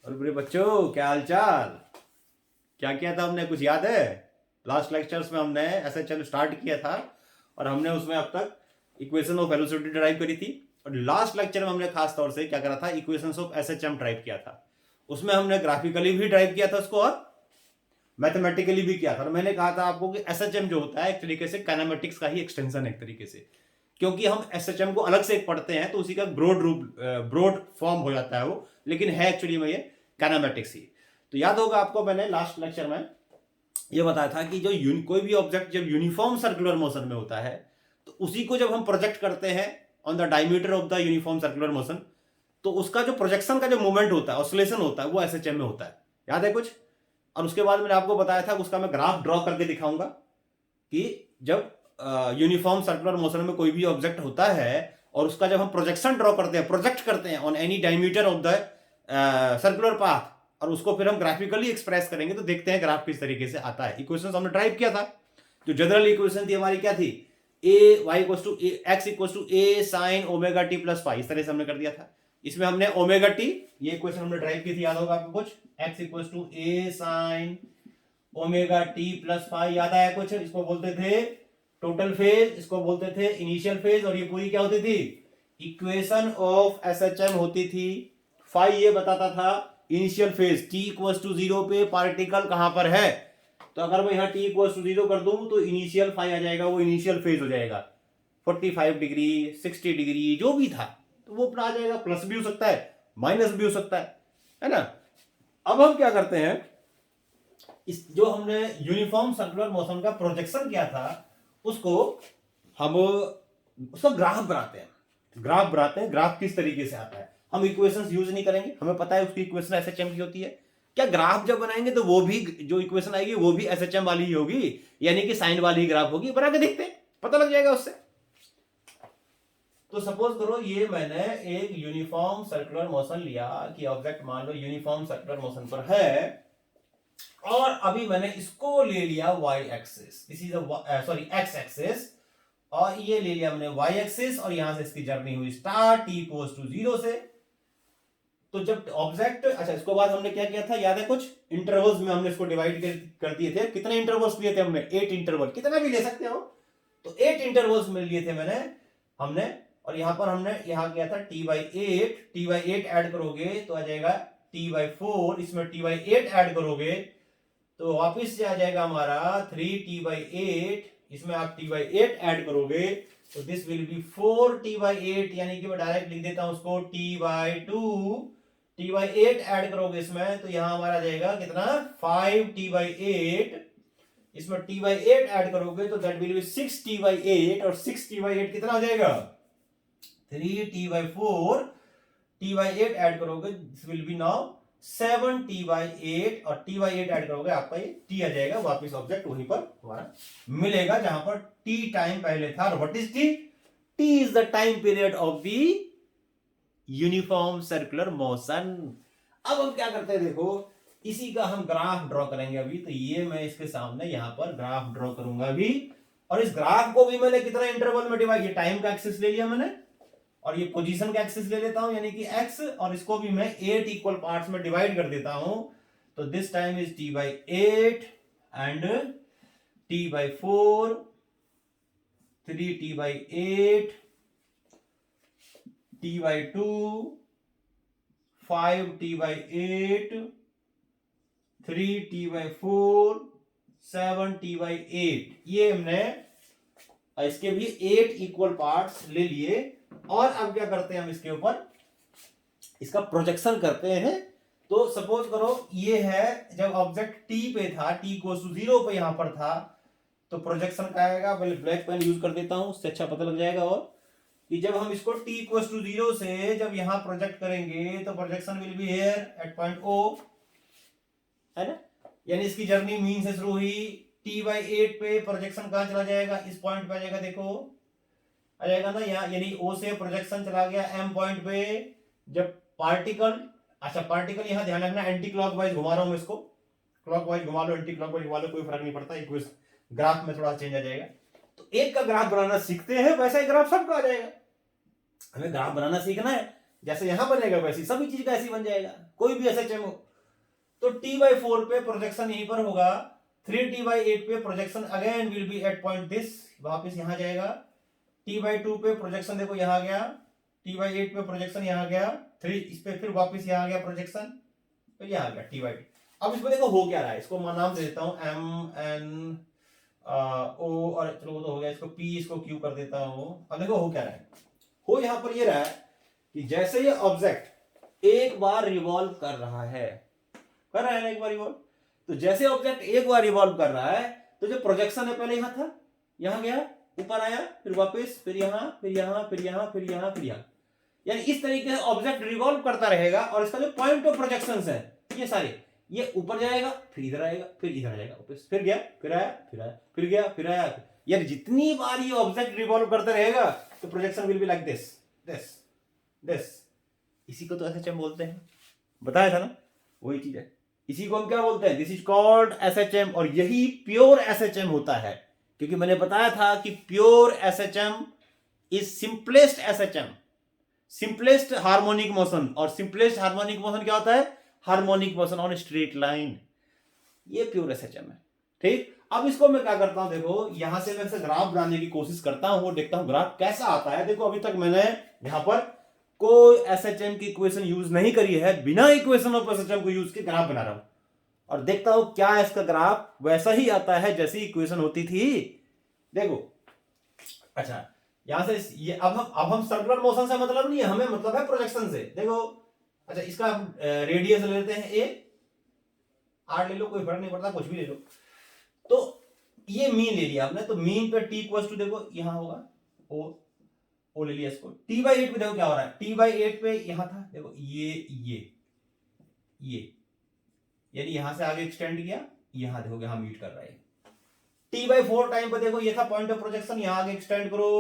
और बुरे बच्चों, क्या हाल चाल? क्या किया था हमने, कुछ याद है? लास्ट लेक्चर्स में हमने एसएचएम स्टार्ट किया था और हमने उसमें अब तक इक्वेशन ऑफ वेलोसिटी ड्राइव करी थी। और लास्ट लेक्चर में हमने खास तौर से क्या करा था, इक्वेशंस ऑफ एसएचएम ड्राइव किया था। उसमें हमने ग्राफिकली भी ड्राइव किया था उसको और मैथमेटिकली भी किया था। और मैंने कहा था आपको कि एसएचएम जो होता है एक तरीके से काइनेमेटिक्स का ही एक्सटेंशन है एक तरीके से, क्योंकि हम एसएचएम को अलग से एक पढ़ते हैं तो उसी का ब्रॉड रूप, ब्रॉड फॉर्म हो जाता है वो, लेकिन है एक्चुअली में ये काइनेमेटिक्स ही। तो याद होगा आपको, मैंने लास्ट लेक्चर में ये बताया था कि जो कोई भी ऑब्जेक्ट जब यूनिफॉर्म सर्कुलर मोशन में होता है तो उसी को जब हम प्रोजेक्ट करते हैं on the diameter of the uniform circular motion, तो उसका जो प्रोजेक्शन का जो मूवमेंट होता है, ऑसिलेशन होता है, वो एसएचएम में होता है। याद है कुछ? और उसके बाद मैंने आपको बताया था उसका मैं ग्राफ ड्रॉ करके दिखाऊंगा कि जब यूनिफॉर्म सर्कुलर मोशन में कोई भी ऑब्जेक्ट होता है और उसका जब हम प्रोजेक्शन ड्रॉ करते हैं, प्रोजेक्ट करते हैं on any diameter of the circular path, और उसको फिर हम ग्राफिकली एक्सप्रेस करेंगे तो देखते हैं ग्राफ किस तरीके से आता है। इक्वेशन हमने ड्राइव किया था। जो जनरल इक्वेशन थी हमारी क्या थी, a y equal to x equal to a sine omega t plus five, इस तरह से हमने कर दिया था। इसमें हमने ओमेगा टी, ये इक्वेशन हमने ड्राइव की थी, याद होगा आपको कुछ, x equal to a sine omega t plus five, याद आया कुछ? इसको बोलते थे टोटल फेज, इसको बोलते थे इनिशियल फेज, और ये पूरी क्या होती थी, इक्वेशन ऑफ एसएचएम होती थी। फाइव ये बताता था initial phase, t equal to zero पे पार्टिकल कहां पर है। तो अगर मैं यहां टी इक्वल टू जीरो कर दूं तो इनिशियल फाइव आ जाएगा, वो इनिशियल फेज हो जाएगा। 45 डिग्री, 60 डिग्री जो भी था तो वो आ जाएगा, प्लस भी हो सकता है माइनस भी हो सकता है ना। अब हम क्या करते हैं, इस जो हमने यूनिफॉर्म सर्कुलर मोशन का प्रोजेक्शन किया था उसको हम उसका ग्राफ बनाते हैं। ग्राफ किस तरीके से आता है, हम इक्वेशंस यूज नहीं करेंगे, हमें पता है उसकी इक्वेशन एसएचएम की होती है। क्या ग्राफ जब बनाएंगे तो वो भी जो इक्वेशन आएगी वो भी एसएचएम वाली ही होगी, यानी कि साइन वाली ही ग्राफ होगी। बना के देखते हैं, पता लग जाएगा उससे। तो सपोज करो ये मैंने एक यूनिफॉर्म सर्कुलर मोशन लिया कि ऑब्जेक्ट मान लो यूनिफॉर्म सर्कुलर मोशन पर है, और अभी मैंने इसको ले लिया y axis, this is sorry x axis, और ये ले लिया हमने y एक्सिस, और यहां से इसकी जर्नी हुई स्टार्ट t इक्वल्स टू 0 से। तो जब ऑब्जेक्ट, अच्छा इसको बाद हमने क्या किया था, याद है कुछ? इंटरवल्स में हमने इसको डिवाइड कर दिए थे। कितने इंटरवल्स लिए थे हमने? 8 इंटरवल, कितना भी ले सकते हो। तो 8 इंटरवल्स में लिए थे हमने, और यहां पर हमने यहां किया था t/8 ऐड करोगे तो आ जाएगा t/4, इसमें t/8 ऐड करोगे तो वापिस से आ जाएगा हमारा 3t/8, इसमें आप t/8 ऐड करोगे तो दिस विल बी 4t/8, यानी कि मैं डायरेक्ट लिख देता हूं उसको t/2। t/8 ऐड करोगे इसमें तो यहां हमारा आ जाएगा कितना, 5t/8, इसमें t/8 ऐड करोगे तो दैट विल बी 6t/8, और 6t/8 कितना हो जाएगा, 3t/4, t/8 ऐड करोगे this will B now 7t/8, और t/8 ऐड करोगे आपका ये t आ जाएगा, वापस ऑब्जेक्ट वहीं पर हमारा मिलेगा जहां पर t टाइम पहले था। और what is t? t is the time period of the uniform circular motion. अब हम क्या करते हैं, देखो इसी का हम ग्राफ ड्रॉ करेंगे अभी। तो ये मैं इसके सामने यहां पर ग्राफ ड्रॉ करूंगा अभी, और इस ग्राफ को भी मैंने कितना इंटरवल में डिवाइड, ये टाइम का एक्सिस ले लिया मैंने, और ये पोजीशन का एक्सिस ले लेता हूं यानी कि x, और इसको भी मैं 8 इक्वल पार्ट्स में डिवाइड कर देता हूं। तो this time is t/8 and t/4, 3t/8, t/2, 5t/8, 3t/4, 7t/8, ये हमने इसके भी 8 इक्वल पार्ट्स ले लिए। और अब क्या करते हैं, हम इसके ऊपर इसका प्रोजेक्शन करते हैं। तो सपोज करो ये है जब ऑब्जेक्ट t पे था, t इक्वल टू 0 पे यहां पर था, तो प्रोजेक्शन क्या आएगा, पहले ब्लैक पेन यूज कर देता हूं, उससे अच्छा पता लग जाएगा। और कि जब हम इसको t इक्वल टू 0 से जब यहां प्रोजेक्ट करेंगे तो projection will be here eight point O, है ना। यानी इसकी जर्नी मीन से शुरू हुई, t/8 पे प्रोजेक्शन कहां चला जाएगा, इस पॉइंट पे आ जाएगा, देखो आ जाएगा ना यहाँ, यानी O से प्रोजेक्शन चला गया M पॉइंट पे। जब पार्टिकल, अच्छा पार्टिकल यहाँ ध्यान रखना, एंटी क्लॉकवाइज घुमा रहा हूं मैं इसको, क्लॉकवाइज घुमा लो एंटी क्लॉकवाइज घुमा लो, कोई फर्क नहीं पड़ता, एक ग्राफ में थोड़ा चेंज आ जाएगा। तो एक का ग्राफ बनाना सीखते हैं, वैसा ही ग्राफ सबका आ जाएगा। हमें ग्राफ बनाना सीखना है, जैसे यहां बनेगा वैसे सभी चीज का ऐसे बन जाएगा, कोई भी SHM हो। तो t/4 पे प्रोजेक्शन यहीं पर होगा, 3t/8 पे projection again will be at point this, वापस यहां जाएगा। t/2 पे प्रोजेक्शन देखो यहां गया, t/8 पे प्रोजेक्शन यहां गया, 3 इस पे फिर वापस यहां आ गया प्रोजेक्शन, तो यहां आ गया t/2। अब इसमें देखो हो क्या रहा है, इसको मैं नाम दे देता हूं MN O, और चलो वो तो हो गया, इसको P इसको Q कर देता हूं। अब देखो हो क्या रहा है, हो यहां पर ये रहा है कि जैसे ये ऑब्जेक्ट एक बार रिवॉल्व कर रहा है, कर रहा है ना एक बार रिवॉल्व, तो जैसे ऑब्जेक्ट एक बार रिवॉल्व कर रहा है तो जो प्रोजेक्शन है पहले यहां था, यहां गया, ऊपर आया, फिर वापस, फिर यहां, फिर यहां, फिर यहां, फिर यहां, फिर यहां, यानी इस तरीके से ऑब्जेक्ट रिवॉल्व करता रहेगा। और इसका जो पॉइंट ऑफ प्रोजेक्शन है ये सारे, ये ऊपर जाएगा, फिर इधर आएगा, फिर इधर जाएगा वापस, फिर गया, फिर आया, फिर आया, फिर गया, फिर आया, यानी जितनी बार ये ऑब्जेक्ट रिवॉल्व करता रहेगा तो projection will be like this this this. इसी को तो SHM बोलते हैं, बताया था ना, वही चीज है। इसी को हम क्या बोलते हैं, दिस इज कॉल्ड SHM, और यही प्योर SHM होता है, क्योंकि मैंने बताया था कि pure SHM is simplest SHM, simplest harmonic motion, और सिंपलेस्ट हार्मोनिक मोशन क्या होता है, harmonic motion on straight line, ये प्योर SHM है। ठीक, अब इसको मैं क्या करता हूं, देखो यहां से मैं ग्राफ बनाने की कोशिश करता हूं, देखता हूं ग्राफ कैसा आता है। देखो अभी तक मैंने यहां पर कोई SHM की इक्वेशन यूज नहीं करी है, बिना इक्वेशन ऑफ SHM को यूज के ग्राफ बना रहा हूं, और देखता हूं क्या इसका ग्राफ वैसा ही आता है जैसी इक्वेशन होती थी। देखो अच्छा, यहां से ये अब हम सर्कुलर मोशन से मतलब नहीं है, हमें मतलब है प्रोजेक्शन से। देखो अच्छा, इसका रेडियस ले लेते हैं A, R ले लो, कोई फर्क नहीं पड़ता, कुछ भी ले लो। तो ये मीन ले लिया आपने, तो मीन पे t इक्वल टू देखो यहां होगा ओ ले लिया इसको। t/8 पे देखो क्या हो रहा है, t/8 पे यहां था, देखो ये यानी यहां से आगे एक्सटेंड किया, यहां देखो यहां मीट कर रहा है। t/4 टाइम पे देखो ये था पॉइंट ऑफ प्रोजेक्शन, यहां आगे एक्सटेंड करो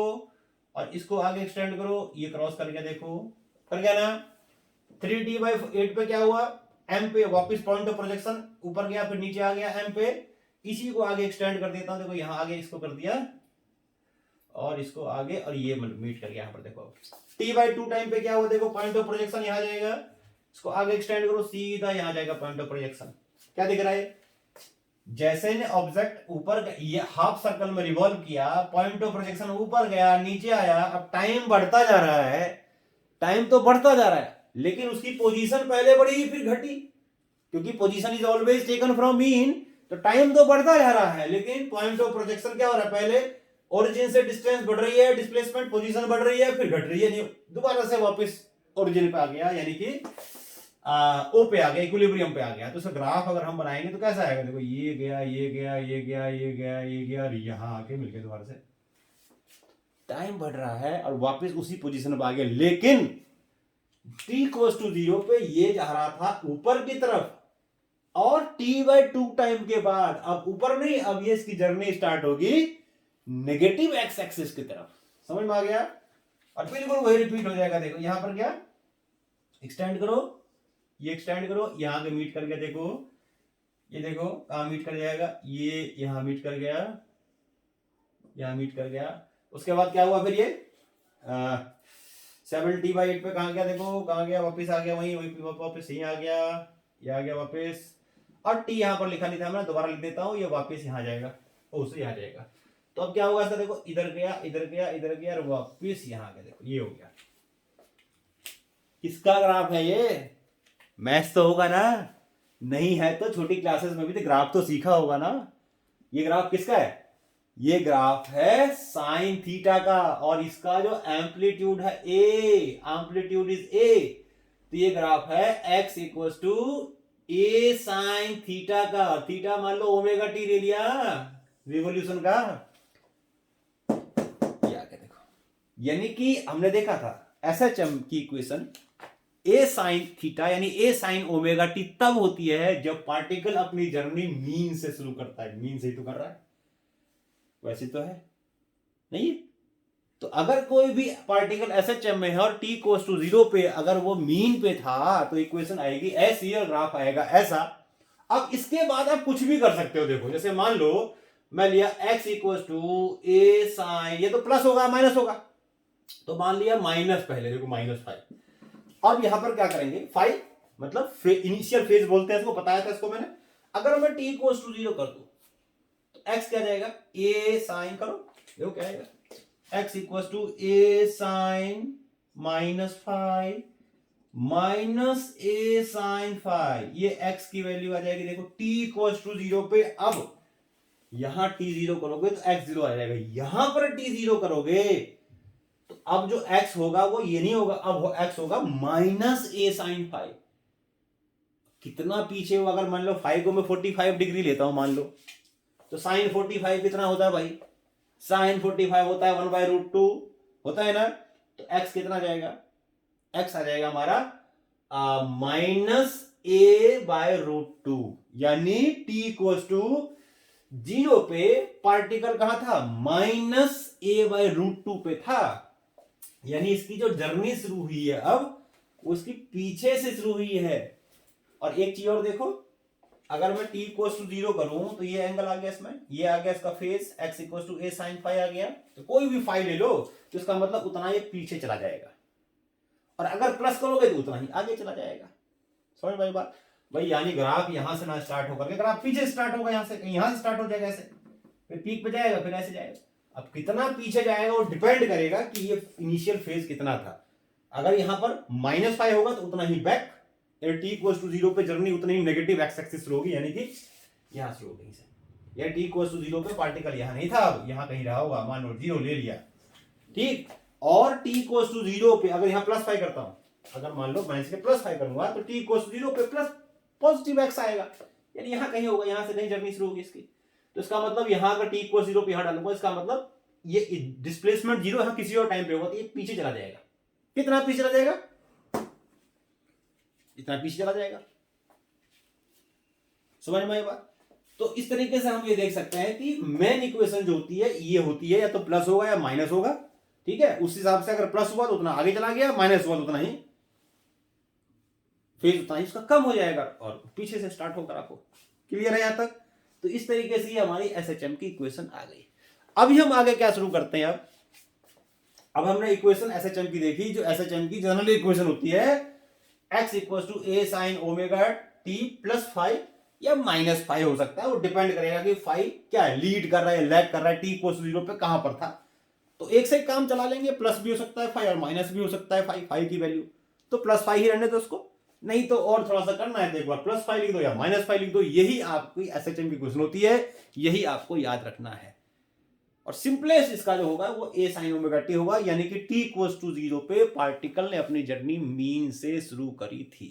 और इसको आगे एक्सटेंड करो, ये क्रॉस कर गया, देखो कर गया ना। 3t/8 पे क्या हुआ, m पे वापस पॉइंट ऑफ प्रोजेक्शन ऊपर गया, फिर नीचे आ गया m पे, इसी को आगे एक्सटेंड कर देता हूं, देखो यहां आगे इसको कर दिया और इसको आगे, और ये मीट कर गया यहां पर। देखो t/2 टाइम पे क्या हुआ, देखो पॉइंट ऑफ प्रोजेक्शन यहां जाएगा, इसको आगे एक्सटेंड करो, सीधा यहां जाएगा पॉइंट ऑफ प्रोजेक्शन। क्या दिख रहा है, जैसे ने ऑब्जेक्ट ऊपर ये हाफ सर्कल में रिवॉल्व किया, पॉइंट ऑफ प्रोजेक्शन ऊपर गया, नीचे आया, अब टाइम बढ़ता जा रहा है, टाइम तो बढ़ता जा रहा है, लेकिन उसकी पोजीशन पहले बढ़ी फिर घटी, क्योंकि position is always taken from mean, तो टाइम तो बढ़ता जा रहा है, लेकिन पॉइंट ऑफ प्रोजेक्शन क्या हो रहा है, पहले ओरिजिन से डिस्टेंस बढ़ रही है, डिस्प्लेसमेंट पोजीशन बढ़ रही है, फिर घट रही है, दोबारा से वापस ओरिजिन पे आ गया, यानी कि ओ पे आ गया, इक्विलिब्रियम पे आ गया। तो इसका ग्राफ अगर हम बनाएंगे तो कैसा आएगा, देखो ये गया, ये गया, ये गया, ये गया, ये गया, और यहां आके मिलके दोबारा से टाइम बढ़ रहा है और वापस उसी पोजीशन पे आ गया, लेकिन t=0 पे ये जा रहा था ऊपर की तरफ, और t/2 टाइम के बाद अब ऊपर नहीं, अब ये इसकी जर्नी स्टार्ट होगी नेगेटिव एक्स एक्सिस की तरफ। समझ में आ गया, और बिल्कुल वही रिपीट हो जाएगा। देखो यहां पर क्या, एक्सटेंड करो, ये एक्सटेंड करो, यहां पे मीट कर गया, देखो ये देखो कहां मीट कर जाएगा, ये यहां मीट कर गया, यहां मीट कर गया। उसके बाद क्या हुआ, फिर ये 7t/8 पे कहां गया, देखो कहां गया, वापस आ गया, वही वापस यहीं आ गया, ये आ गया वापस, और t यहां पर लिखा नहीं था, मैं दोबारा लिख देता हूं, ये वापस यहां जाएगा, ओ से यहां जाएगा। तो अब क्या होगा, देखो इधर गया, इधर गया, इधर गया, और वापस यहां आ गया, देखो ये हो गया। किसका ग्राफ है ये, मैथ्स तो होगा ना, नहीं है तो छोटी क्लासेस में भी तो ग्राफ तो सीखा होगा ना। ये ग्राफ किसका है, ये ग्राफ है साइन थीटा का, और इसका जो एम्पलीट्यूड है ए, एम्पलीट्यूड इज ए, तो ये ग्राफ है x equals to a sine theta का, थीटा मान लो ओमेगा टी ले लिया रिवोल्यूशन का, ये आगे देखो, यानी कि हमने देखा था SHM की इक्वेशन ए साइन थीटा यानी ए साइन ओमेगा टी तब होती है जब पार्टिकल अपनी जर्नी मीन से शुरू करता है, मीन से ही तो कर रहा है, वैसे तो है नहीं। तो अगर कोई भी पार्टिकल SHM में है और t=0 पे अगर वो मीन पे था तो इक्वेशन आएगी ऐसी और ग्राफ आएगा ऐसा। अब इसके बाद आप कुछ भी कर सकते हो, देखो जैसे मान लो मैं लिया x इक्वल ए साइन, ये तो प्लस होगा माइनस होगा, तो मान लिया माइनस, पहले देखो -5, अब यहां पर क्या करेंगे, फाइव मतलब इनिशियल फेज बोलते हैं इसको, बताया था इसको मैंने। अगर मैं टी इक्वल टू 0 कर दूं तो एक्स क्या जाएगा, ए साइन करो, देखो क्या आएगा, x equal to a sine -5 minus a sine 5, ये एक्स की वैल्यू आ जाएगी। देखो टी इक्वल टू 0 पे अब यहां टी 0 करोगे तो एक्स 0 आ जाएगा, यहां पर टी 0 करोगे तो अब जो x होगा वो ये नहीं होगा, अब x होगा माइनस ए साइन 5। कितना पीछे हो, अगर मान लो 5 को मैं 45 डिग्री लेता हूं मान लो, तो साइन 45 कितना होता है भाई, साइन 45 होता है 1/√2 होता है ना। तो x कितना जाएगा, x आ जाएगा हमारा -a/√2, यानी t इक्वल टू 0 पे पार्टिकल कहां था, -a/√2 पे था, यानी इसकी जो जर्नी शुरू हुई है अब उसकी पीछे से शुरू हुई है। और एक चीज और देखो, अगर मैं t इक्वल टू 0 करूं तो ये एंगल आ गया इसमें, ये आ गया इसका phase, x equal to a sin 5 आ गया, तो कोई भी फाइव ले लो तो इसका मतलब उतना ये पीछे चला जाएगा, और अगर प्लस करोगे तो उतना ही आगे चला जाएगा। समझ भाई बात भाई, यानी ग्राफ यहां से ना स्टार्ट होकर के ग्राफ पीछे स्टार्ट होगा, यहां से स्टार्ट हो जाएगा ऐसे, फिर पीक पे जाएगा, फिर ऐसे जाएगा। अब कितना पीछे जाएगा वो डिपेंड करेगा कि ये इनिशियल फेज कितना था। अगर यहां पर -5 होगा तो उतना ही बैक, टी इक्वल टू 0 पे जर्नी उतनी ही नेगेटिव एक्स एक्सिस शुरू होगी, यानी कि यहां शुरू हो गई। या टी इक्वल टू 0 पे पार्टिकल यहां नहीं था, अब यहां कहीं रहा होगा, मान लो 0 ले लिया, ठीक। और टी इक्वल टू 0 पे अगर यहां +5 करता हूं, अगर मान लो मैं इसके +5 करूंगा तो टी इक्वल टू 0 पे प्लस पॉजिटिव एक्स आएगा, यानी यहां कहीं होगा, यहां से कहीं जर्नी शुरू होगी इसकी। तो इसका मतलब यहां अगर टी इक्वल 0 पे यहां डालूंगा, इसका मतलब ये डिस्प्लेसमेंट 0 यहां किसी और टाइम पे होगा तो ये पीछे चला जाएगा। कितना पीछे चला जाएगा, इतना पीछे चला जाएगा। समझ में आई बात। तो इस तरीके से हम ये देख सकते हैं कि मेन इक्वेशन जो होती है ये होती है या तो प्लस होगा या माइनस होगा, ठीक है। उस हिसाब से अगर प्लस हुआ तो उतना आगे चला गया, माइनस हुआ तो उतना ही फेज उतना ही उसका कम हो जाएगा, और पीछे से स्टार्ट होकर आपको क्लियर है यहां तक। तो इस तरीके से हमारी एसएचएम की इक्वेशन आ गई। अभी हम आगे क्या शुरू करते हैं, अब हमने इक्वेशन एसएचएम की देखी, जो एसएचएम की जनरल इक्वेशन होती है x equal to a sin omega t +5 या -5 हो सकता है, वो डिपेंड करेगा कि 5 क्या है, लीड कर रहा है, लैग कर रहा है, t इक्वल टू 0 पे कहां पर था। तो एक से काम चला लेंगे, प्लस भी हो सकता है 5 और माइनस भी हो सकता है 5 की वैल्यू, तो +5 ही रहने दो उसको, नहीं तो और थोड़ा सा करना है तो एक बार +5 लिख दो या -5 लिख दो। यही आपकी एसएचएम की क्वेश्चन होती है, यही आपको याद रखना है। और सिंपलेस्ट इसका जो होगा वो a sin ओमेगा t होगा, यानी कि t इक्वल्स टू 0 पे पार्टिकल ने अपनी जर्नी मीन से शुरू करी थी।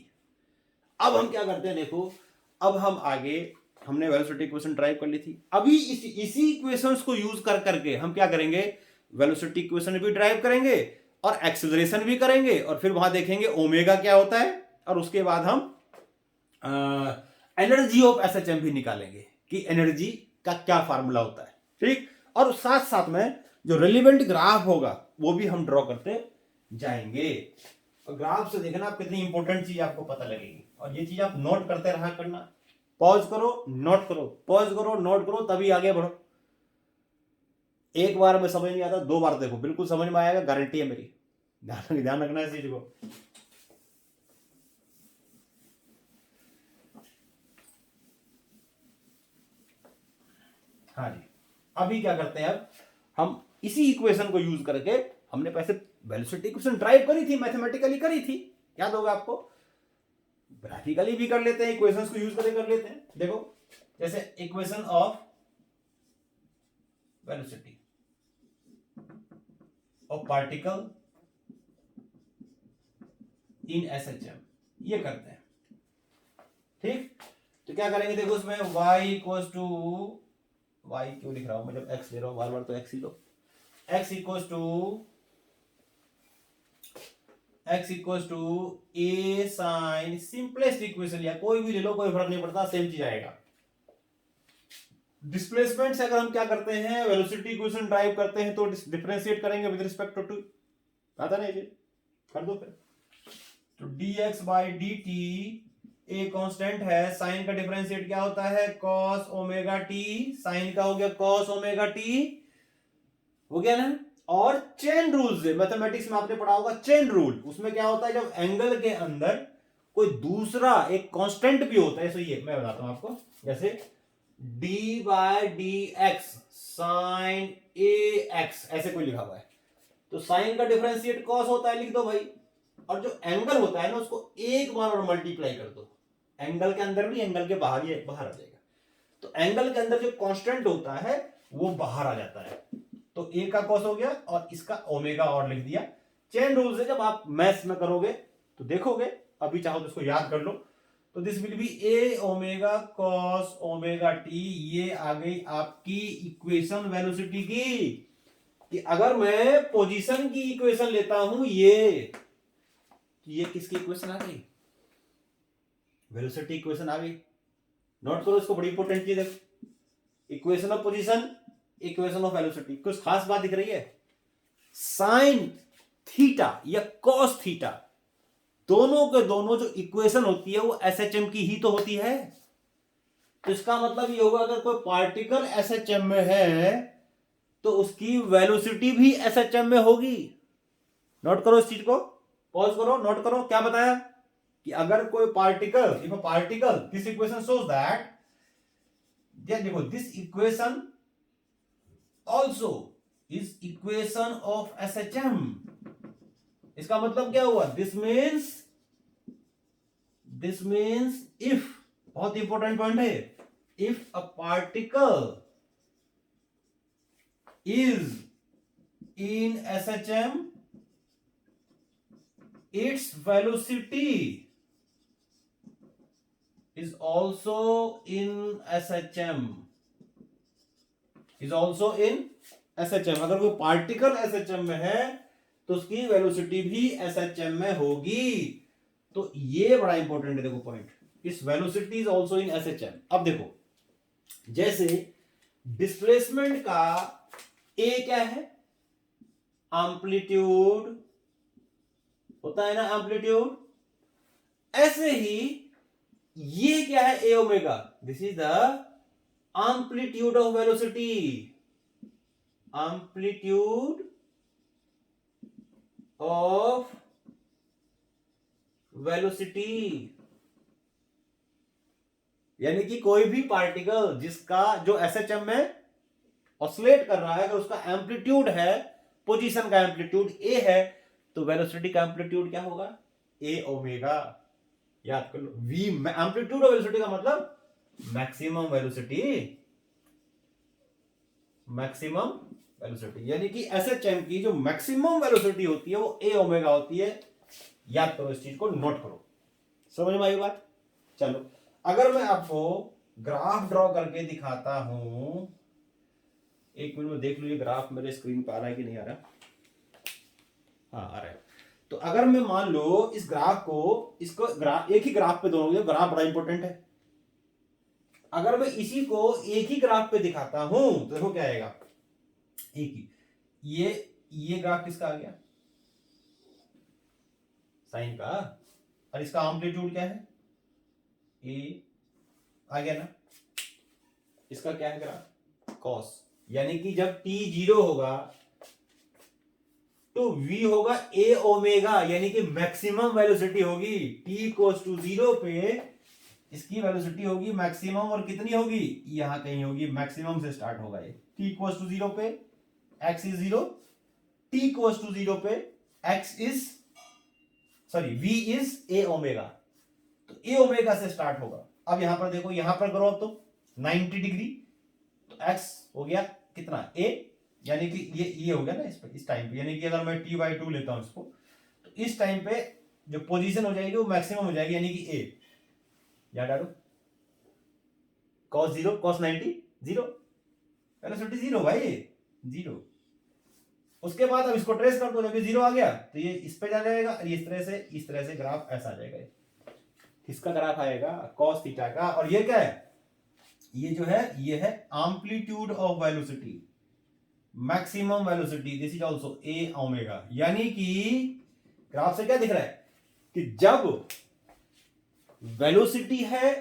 अब हम क्या करते हैं, देखो अब हम आगे, हमने वेलोसिटी इक्वेशन ड्राइव कर ली थी, अभी इसी इक्वेशंस को यूज कर करके हम क्या करेंगे, वेलोसिटी इक्वेशन भी ड्राइव करेंगे और एक्सेलरेशन भी करेंगे, और फिर वहां देखेंगे ओमेगा क्या होता है, और उसके बाद हम एनर्जी ऑफ एसएचएम भी निकालेंगे कि एनर्जी का क्या फार्मूला होता है, ठीक। और साथ साथ में जो रेलिवेंट ग्राफ होगा वो भी हम ड्रॉ करते जाएंगे, और ग्राफ से देखना आप कितनी इंपॉर्टेंट चीज आपको पता लगेगी, और ये चीज आप नोट करते रहा करना, पॉज करो नोट करो, पॉज करो नोट करो, तभी आगे बढ़ो। एक बार में समझ नहीं आता, 2 बार देखो बिल्कुल समझ में आएगा, गारंटी है मेरी। ध्यान रखना इस चीज को। हाँ जी, अभी क्या करते हैं, अब हम इसी इक्वेशन को यूज करके, हमने पहले वेलोसिटी इक्वेशन ड्राइव करी थी, मैथमेटिकली करी थी, याद होगा आपको, ग्राफिकली भी कर लेते हैं, इक्वेशंस को यूज करके कर लेते हैं। देखो जैसे equation of velocity of particle in SHM, ये करते हैं, ठीक। तो क्या करेंगे, देखो उसमें y इक्वल टू, y क्यों लिख रहा हूं मैं जब x ले रहा हूं बार बार, तो x ही लो, x equal to a sine, simplest equation लिया, कोई भी ले लो कोई फर्क नहीं पड़ता, सेम चीज आएगा। डिस्प्लेसमेंट से अगर हम क्या करते हैं, वेलोसिटी इक्वेशन ड्राइव करते हैं तो डिफरेंशिएट करेंगे विद रिस्पेक्ट टू पता नहीं, कर दो फिर। तो dx by dt a constant है, साइन का डिफरेंशिएट क्या होता है, cos ओमेगा t, साइन का हो गया cos ओमेगा t, हो गया ना। और चेन रूल से, मैथमेटिक्स में आपने पढ़ा होगा चेन रूल, उसमें क्या होता है जब एंगल के अंदर कोई दूसरा एक कांस्टेंट भी होता है, सो ये मैं बताता हूं आपको, जैसे d by d x sine a x ऐसे कोई लिखा हुआ है, तो साइन का डिफरेंशिएट कॉस होता है, लिख दो भाई, और जो एंगल होता है ना उसको एक बार और मल्टीप्लाई कर दो, एंगल के अंदर नहीं एंगल के बाहर ही बाहर आ जाएगा, तो एंगल के अंदर जो कांस्टेंट होता है वो बाहर आ जाता है, तो ए का कॉस हो गया और इसका ओमेगा और लिख दिया। चेन रूल से जब आप मैथ्स में करोगे तो देखोगे, अभी चाहो तो इसको याद कर लो, तो this will B A omega cos omega t, ये आ गई आपकी इक्वेशन वेलोसिटी की, कि अगर मैं पोजीशन की इक्वेशन लेता हूं ये किसकी इक्वेशन आ गई, वेलोसिटी इक्वेशन आ गई, नोट करो इसको, बड़ी इंपॉर्टेंट चीज है, equation of position equation of velocity, कुछ खास बात दिख रही है, साइन थीटा या कॉस थीटा, दोनों के दोनों जो इक्वेशन होती है वो एसएचएम की ही तो होती है, तो इसका मतलब ये होगा अगर कोई पार्टिकल एसएचएम में है तो उसकी वेलोसिटी भी एसएचएम में होगी। नोट करो इस चीज को, पॉज करो, नोट करो, क्या बताया कि अगर कोई particle, if a particle, this equation shows that, देखो this equation also is equation of SHM, इसका मतलब क्या हुआ, दिस मीन्स इफ, बहुत इंपॉर्टेंट पॉइंट है, if a particle is in SHM, its velocity is also in SHM, अगर कोई particle SHM में है तो उसकी वेलोसिटी भी SHM में होगी, तो ये बड़ा इंपॉर्टेंट है, देखो पॉइंट, इस velocity is also in SHM। अब देखो जैसे डिस्प्लेसमेंट का ए क्या है, एम्पलीट्यूड होता है ना, एम्पलीट्यूड, ऐसे ही ये क्या है, a omega, this is the amplitude of velocity, amplitude of velocity, यानी कि कोई भी पार्टिकल जिसका जो एसएचएम में ऑसिलेट कर रहा है, अगर उसका एम्पलीट्यूड है, पोजीशन का एम्पलीट्यूड ए है, तो वेलोसिटी का एम्पलीट्यूड क्या होगा, ए ओमेगा, याद कर लो, वी, एम्पलीट्यूड ऑफ वेलोसिटी का मतलब मैक्सिमम वेलोसिटी, यानी कि एसएचएम की जो मैक्सिमम वेलोसिटी होती है वो ए ओमेगा होती है, याद करो इस चीज को, नोट करो, समझ में आई बात। चलो अगर मैं आपको ग्राफ ड्रॉ करके दिखाता हूं, एक मिनट में देख लीजिए ग्राफ मेरे स्क्रीन पर आ रहा है कि नहीं आ रहा, हाँ आ रहा है, तो अगर मैं मान लो इस ग्राफ को, इसको ग्राफ एक ही ग्राफ पे दोनों, ग्राफ बड़ा इंपॉर्टेंट है, अगर मैं इसी को एक ही ग्राफ पे दिखाता हूं तो देखो क्या आएगा, एक ही, ये ग्राफ किसका आ गया, साइन का, और इसका एम्पलीट्यूड क्या है, ए आ गया ना, इसका क्या है ग्राफ, कॉस, यानी कि जब t 0 होगा तो v होगा a ओमेगा, यानी कि मैक्सिमम वेलोसिटी होगी, t इक्वल्स टू 0 पे इसकी वेलोसिटी होगी मैक्सिमम, और कितनी होगी, यहां कहीं होगी, मैक्सिमम से स्टार्ट होगा ये, t इक्वल्स टू 0 पे x is 0, t equals to 0 पे v इज a ओमेगा, तो a ओमेगा से स्टार्ट होगा। अब यहां पर देखो, यहां पर करो अब तो 90 डिग्री, तो x हो गया कितना, a, यानी कि ये हो गया ना इस टाइम पे, यानी कि अगर मैं t/2 लेता हूं इसको, तो इस टाइम पे जो पोजीशन हो जाएगी वो मैक्सिमम हो जाएगी, यानी कि a, याद डालो, cos 0 cos 90 0, वेलोसिटी 0 भाई, 0। उसके बाद अब इसको ट्रेस कर दो, जब ये 0 आ गया तो ये इस पे जा जाएगा, और इस तरह से ग्राफ ऐसा आ जाएगा, किसका ग्राफ आएगा, cos थीटा का, और ये क्या है, ये जो है ये है amplitude of velocity, maximum velocity, this is also a omega, यानी कि ग्राफ से क्या दिख रहा है कि जब वेलोसिटी है,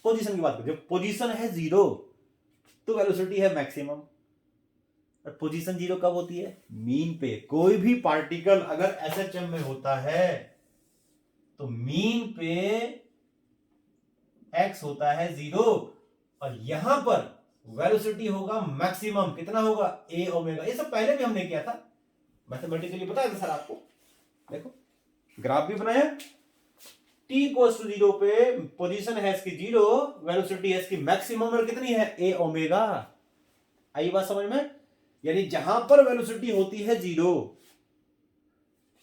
पोजीशन की बात करें, जब पोजीशन है 0 तो वेलोसिटी है मैक्सिमम, और पोजीशन 0 कब होती है? मीन पे। कोई भी पार्टिकल अगर एसएचएम में होता है तो मीन पे एक्स होता है 0 और यहां पर वेलोसिटी होगा मैक्सिमम। कितना होगा? ए ओमेगा। ये सब पहले भी हमने किया था, मैथमेटिकली बताया था सर आपको। देखो ग्राफ भी बनाया। t इक्वल्स टू 0 पे पोजीशन है इसकी 0, वेलोसिटी है इसकी मैक्सिमम और कितनी है? A omega. आई बात समझ में? यानी जहां पर वेलोसिटी होती है 0,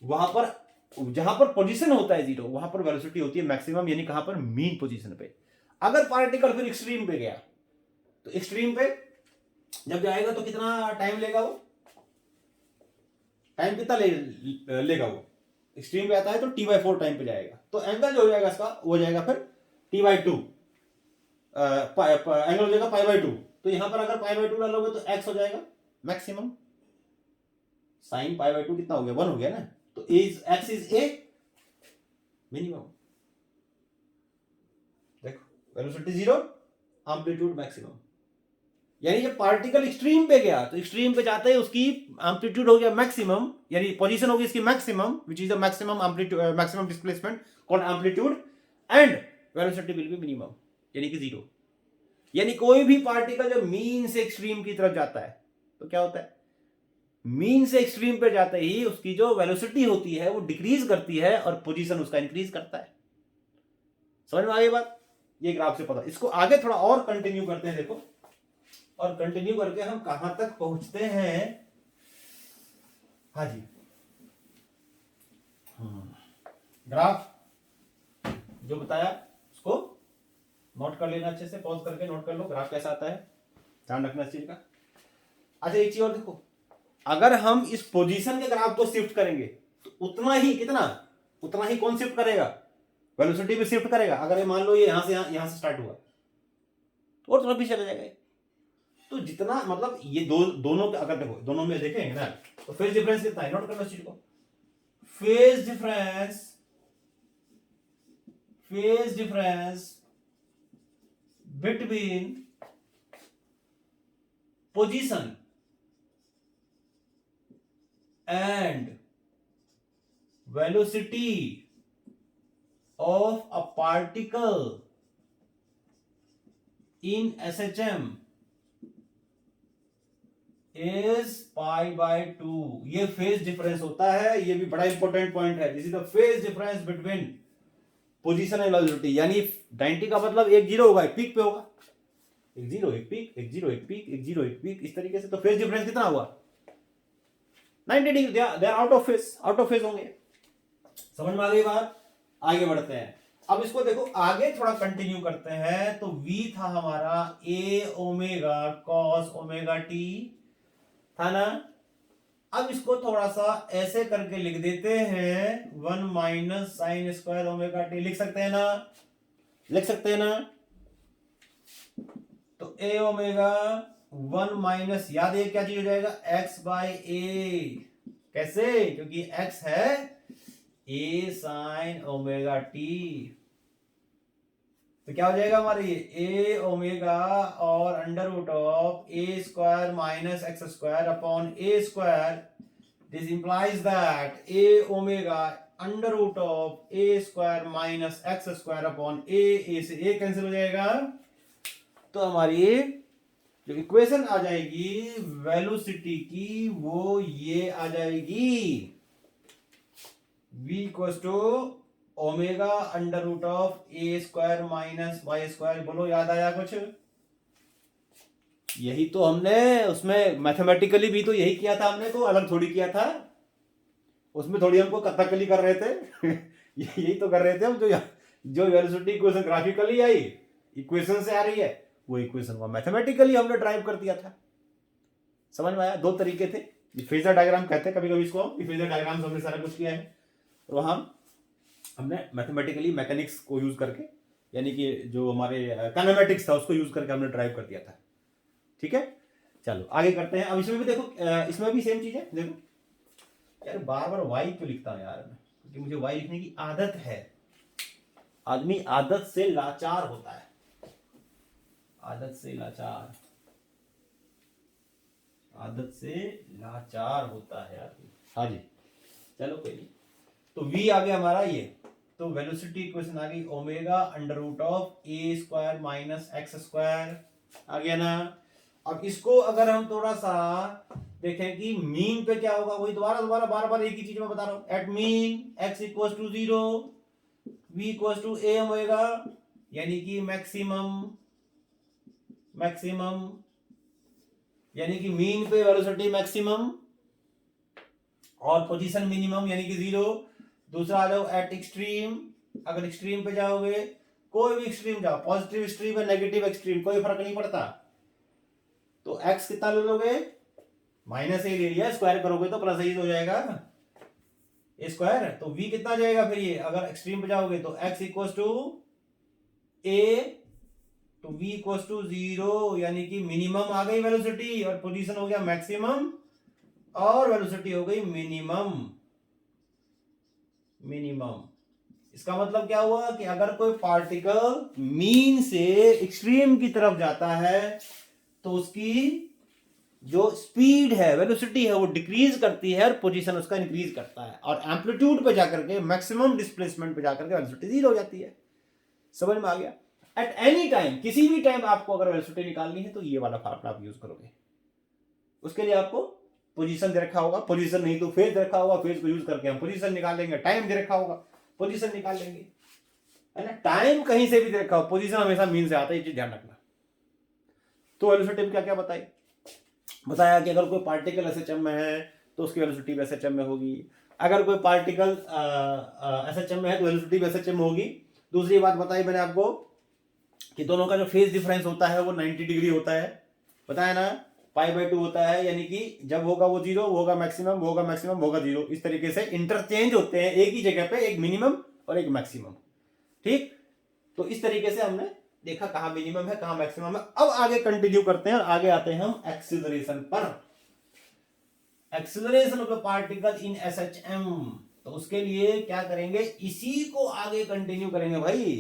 वहां पर जहां पर पोजीशन होता है 0 वहां पर वेलोसिटी होती है मैक्सिमम, यानी कहां पर? मीन पोजीशन पे। अगर पार्टिकल फिर एक्सट्रीम पे गया तो एक्सट्रीम पे जब जाएगा तो कितना टाइम लेगा? वो टाइम कितना लेगा? वो एक्सट्रीम पे आता है तो t/4 टाइम पे जाएगा। तो एंगल जो हो जाएगा इसका वो जाएगा फिर t/2, एंगल हो जाएगा π/2। तो यहां पर अगर π/2 डालोगे तो x हो जाएगा मैक्सिमम। साइन π/2 कितना हो गया? 1 हो गया ना। तो x इज ए मिनिमम। देखो वेलोसिटी 0, एम्पलीट्यूड मैक्सिमम। यानी जब पार्टिकल एक्सट्रीम पे गया तो एक्सट्रीम पे जाते ही उसकी एम्पलीट्यूड हो गया मैक्सिमम, यानी पोजीशन होगी इसकी maximum, which is the maximum amplitude, maximum displacement called amplitude, and velocity will be minimum, यानी कि 0। यानी कोई भी पार्टिकल जब मीन से एक्सट्रीम की तरफ जाता है तो क्या होता है? मीन से एक्सट्रीम पे जाते ही उसकी जो वेलोसिटी होती है वो डिक्रीज करती है और पोजीशन उसका इंक्रीज करता है। समझ में आ गई बात? ये ग्राफ से पता। इसको आगे थोड़ा और कंटिन्यू करते हैं। देखो, और कंटिन्यू करके हम कहां तक पहुंचते हैं? हाँ जी, ग्राफ जो बताया उसको नोट कर लेना अच्छे से, पॉज करके नोट कर लो ग्राफ कैसा आता है, ध्यान रखना इस चीज का। अच्छा एक चीज और देखो, अगर हम इस पोजीशन के ग्राफ को शिफ्ट करेंगे तो उतना ही, कितना? उतना ही कौन शिफ्ट करेगा? वेलोसिटी भी शिफ्ट करेगा। अगर ये मान लो ये यहां से स्टार्ट हुआ तो और थोड़ा पीछे चला जाएगा। तो जितना मतलब ये दोनों अगर देखो दोनों में देखेंगे ना तो फेज डिफरेंस कितना है? नोट करना इस चीज को। Phase difference between position and velocity of a particle in SHM is π/2। ये फेज डिफरेंस होता है। ये भी बड़ा इंपॉर्टेंट पॉइंट है। This is the phase difference between position and velocity. यानी 90 का मतलब एक 0 होगा, एक पीक पे होगा, एक 0 एक पीक, एक 0 एक पीक, एक 0 एक पीक, इस तरीके से। तो फेज डिफरेंस कितना हुआ? 90 degree. They are out of phase होंगे। समझ में आ गई बात? आगे बढ़ते हैं। अब इसको देखो आगे थोड़ा कंटिन्यू करते हैं। तो v था हमारा a omega cos omega t था ना। अब इसको थोड़ा सा ऐसे करके लिख देते हैं, 1 minus sign square omega t। लिख सकते हैं ना? लिख सकते हैं ना? तो a ओमेगा 1 माइनस, याद है क्या चीज हो जाएगा? x/a। कैसे? क्योंकि x है a साइन ओमेगा टी। तो क्या हो जाएगा हमारे ये a ओमेगा और under root of a square minus x square upon a square. This implies that a omega under root of a square minus x square upon a से a cancel हो जाएगा। तो हमारी जो इक्वेशन आ जाएगी velocity की वो ये आ जाएगी, v equals to omega under root of a square minus y square. बोलो याद आया कुछ? यही तो हमने उसमें मैथमेटिकली भी तो यही किया था हमने, तो अलग थोड़ी किया था। उसमें थोड़ी हमको कथकली कर रहे थे यही तो कर रहे थे हम। जो वेलोसिटी इक्वेशन ग्राफिकली आई, इक्वेशन से आ रही है, वो इक्वेशन को मैथमेटिकली हमने ड्राइव कर दिया था। समझ में आया? दो तरीके थे। फेजर डायग्राम कहते हैं कभी कभी इसको हम। फेजर डायग्राम से हमने सारा कुछ किया है। तो हमने मैथमेटिकली मैकेनिक्स को यूज करके, यानी कि जो हमारे काइनेमेटिक्स था उसको यूज करके हमने ड्राइव कर दिया था। ठीक है, चलो आगे करते हैं। अब इसमें भी देखो, इसमें भी सेम चीज है। देखो यार, बार बार वाई क्यों लिखता हूं यार मैं? क्योंकि मुझे वाई लिखने की आदत है। आदमी आदत से लाचार होता है, आदत से लाचार। आदत से लाचार होता है आदमी। हाँ जी, चलो कोई नहीं। तो v आ गया हमारा ये, तो वेलोसिटी इक्वेशन आ गई omega under root of a square minus x square, आ गया ना। अब इसको अगर हम थोड़ा सा देखें कि मीन पे क्या होगा, वही दोबारा दोबारा बार बार एक ही चीज मैं बता रहा हूं। At mean x equals to 0, v equals to a omega, यानी कि मैक्सिमम यानी कि मीन पे वेलोसिटी मैक्सिमम और पोजीशन मिनिमम यानी कि 0। दूसरा आ जाओ एट एक्सट्रीम, अगर एक्सट्रीम पे जाओगे, कोई भी एक्सट्रीम जाओ, पॉजिटिव एक्सट्रीम है नेगेटिव एक्सट्रीम, कोई फर्क नहीं पड़ता। तो x कितना ले लोगे, माइनस ए ले लिया, स्क्वायर करोगे तो प्लस ए हो जाएगा ए स्क्वायर। तो v कितना जाएगा फिर ये, अगर एक्सट्रीम पे जाओगे तो x इक्वल्स टू a, तो v इक्वल्स टू 0, यानी कि मिनिमम आ गई वेलोसिटी और पोजीशन हो गया मैक्सिमम और वेलोसिटी हो गई मिनिमम। इसका मतलब क्या हुआ कि अगर कोई पार्टिकल मीन से एक्सट्रीम की तरफ जाता है तो उसकी जो स्पीड है, वेलोसिटी है, वो डिक्रीज करती है और पोजीशन उसका इंक्रीज करता है, और एम्पलीट्यूड पे जाकर के मैक्सिमम डिस्प्लेसमेंट पे जाकर के वेलोसिटी 0 हो जाती है। समझ में आ गया। एट एनी टाइम, किसी भी टाइम आपको अगर वेलोसिटी निकालनी है तो ये वाला फार्मूला आप यूज करोगे। उसके लिए आपको पोजीशन दे रखा होगा, पोजीशन नहीं तो फेज दे रखा होगा, फेज को यूज करके हम पोजीशन निकालेंगे। टाइम दे रखा होगा, पोजीशन निकाल लेंगे, है ना। टाइम कहीं से भी दे रखा हो, पोजीशन हमेशा मीन से आता है, ये चीज ध्यान रखना। तो वेलोसिटी में क्या क्या बताया कि अगर कोई पार्टिकल एसएचएम में है तो उसकी वेलोसिटी भी एसएचएम में होगी। अगर कोई पार्टिकल एसएचएम में है तो वेलोसिटी भी एसएचएम में होगी। दूसरी बात बताई मैंने आपको कि दोनों का जो फेज डिफरेंस होता है वो 90 डिग्री होता है, बताया ना। π/2 होता है, यानी कि जब होगा वो 0, वो होगा मैक्सिमम, वो होगा मैक्सिमम, होगा 0। इस तरीके से इंटरचेंज होते हैं एक ही जगह पे, एक मिनिमम और एक मैक्सिमम। ठीक, तो इस तरीके से हमने देखा कहां मिनिमम है कहां मैक्सिमम है। अब आगे कंटिन्यू करते हैं और आगे आते हैं हम एक्सीलरेशन पर। Acceleration of the particle in SHM, तो उसके लिए क्या करेंगे, इसी को आगे कंटिन्यू करेंगे भाई।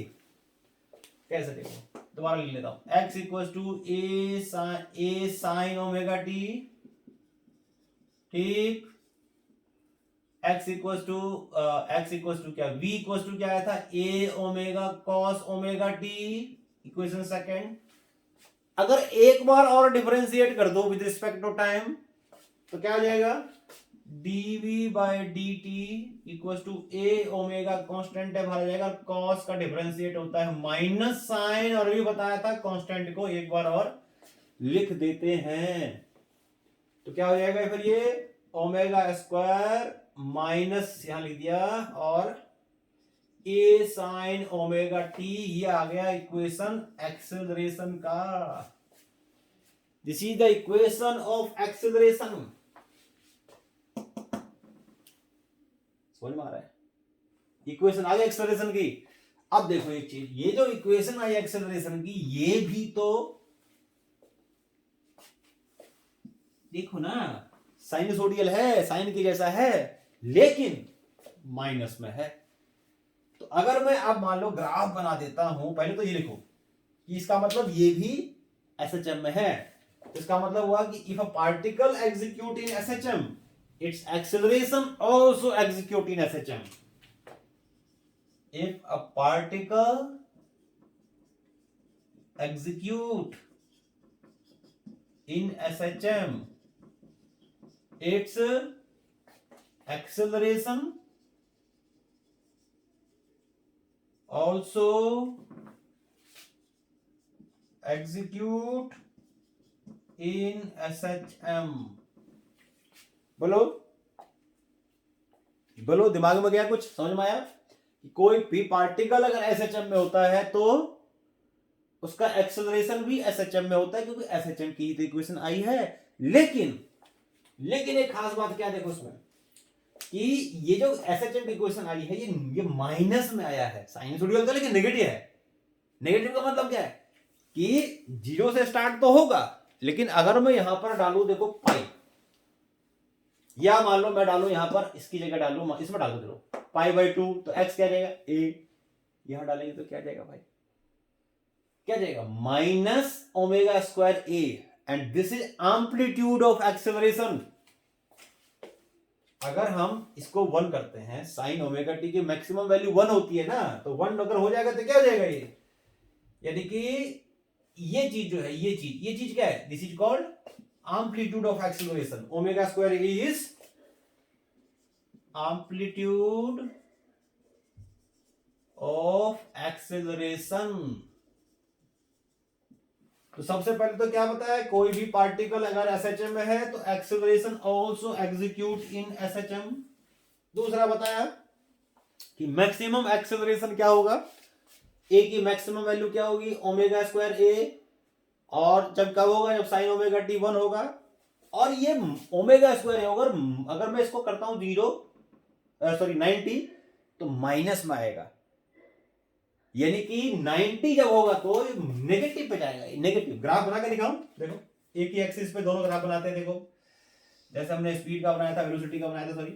कैसे, देखो दोबारा लिख लेता हूं। x equal to a sine omega t, ठीक। x इक्वल टू क्या, v इक्वल टू क्या आया था, a omega cos omega t, equation second. अगर एक बार और डिफरेंशिएट कर दो विद रिस्पेक्ट टू टाइम तो क्या हो जाएगा, dv by dt equal to a omega constant है, भरा जाएगा। कॉस का डिफरेंशिएट होता है माइनस साइन, और भी बताया था कांस्टेंट को एक बार और लिख देते हैं तो क्या हो जाएगा फिर, ये ओमेगा स्क्वायर माइनस यहां लिख दिया और a साइन ओमेगा टी, ये आ गया इक्वेशन एक्सेलरेशन का। This is the equation of acceleration. समझ में आ रहा है, इक्वेशन आ गई एक्सेलरेशन की। अब देखो एक चीज, ये जो इक्वेशन आई एक्सेलरेशन की, ये भी तो देखो ना साइनसोडियल है, साइन के जैसा है, लेकिन माइनस में है। तो अगर मैं अब मान लो ग्राफ बना देता हूं, पहले तो ये लिखो कि इसका मतलब ये भी एसएचएम में है। इसका मतलब हुआ कि if a particle execute in SHM, its acceleration also execute in SHM. If a particle execute in SHM, its acceleration also execute in SHM. बोलो बोलो, दिमाग में गया कुछ, समझ में आया कि कोई भी पार्टिकल अगर एसएचएम में होता है तो उसका एक्सेलरेशन भी एसएचएम में होता है, क्योंकि एसएचएम की ही तो इक्वेशन आई है। लेकिन एक खास बात क्या देखो उसमें कि ये जो एसएचएम की इक्वेशन आई है ये माइनस में आया है, साइनसोडियल का, लेकिन नेगेटिव है। नेगेटिव का मतलब क्या है कि 0 से स्टार्ट तो होगा, लेकिन अगर मैं यहां पर डालू देखो पाई, या मान लो मैं डालू यहां पर, इसकी जगह डालू, इसमें डाल दो π/2, तो x क्या जाएगा, a, यहां डालेंगे तो क्या जाएगा भाई, क्या जाएगा, minus omega square a। And this is amplitude of acceleration. अगर हम इसको 1 करते हैं, साइन ओमेगा टी की मैक्सिमम वैल्यू 1 होती है ना, तो 1 अगर हो जाएगा तो क्या हो जाएगा ये, यानी कि ये चीज जो है, ये चीज क्या है, this is called amplitude of acceleration. Omega square is amplitude of acceleration. तो सबसे पहले तो क्या बताया, कोई भी पार्टिकल अगर एसएचएम में है तो एक्सेलरेशन आल्सो एग्जीक्यूट इन एसएचएम। दूसरा बताया कि मैक्सिमम एक्सेलरेशन क्या होगा, ए की मैक्सिमम वैल्यू क्या होगी, ओमेगा स्क्वायर ए, और जब कब होगा, जब साइन ओमेगा टी 1 होगा, और ये ओमेगा स्क्वायर होगा, अगर मैं इसको करता हूं 90 तो माइनस में आएगा, यानी कि 90 जब होगा तो नेगेटिव पे जाएगा। नेगेटिव ग्राफ बना के दिखाऊं, देखो एक ही एक्सिस पे दोनों ग्राफ बनाते हैं। देखो जैसे हमने स्पीड का बनाया था, वेलोसिटी का बनाया था, सॉरी,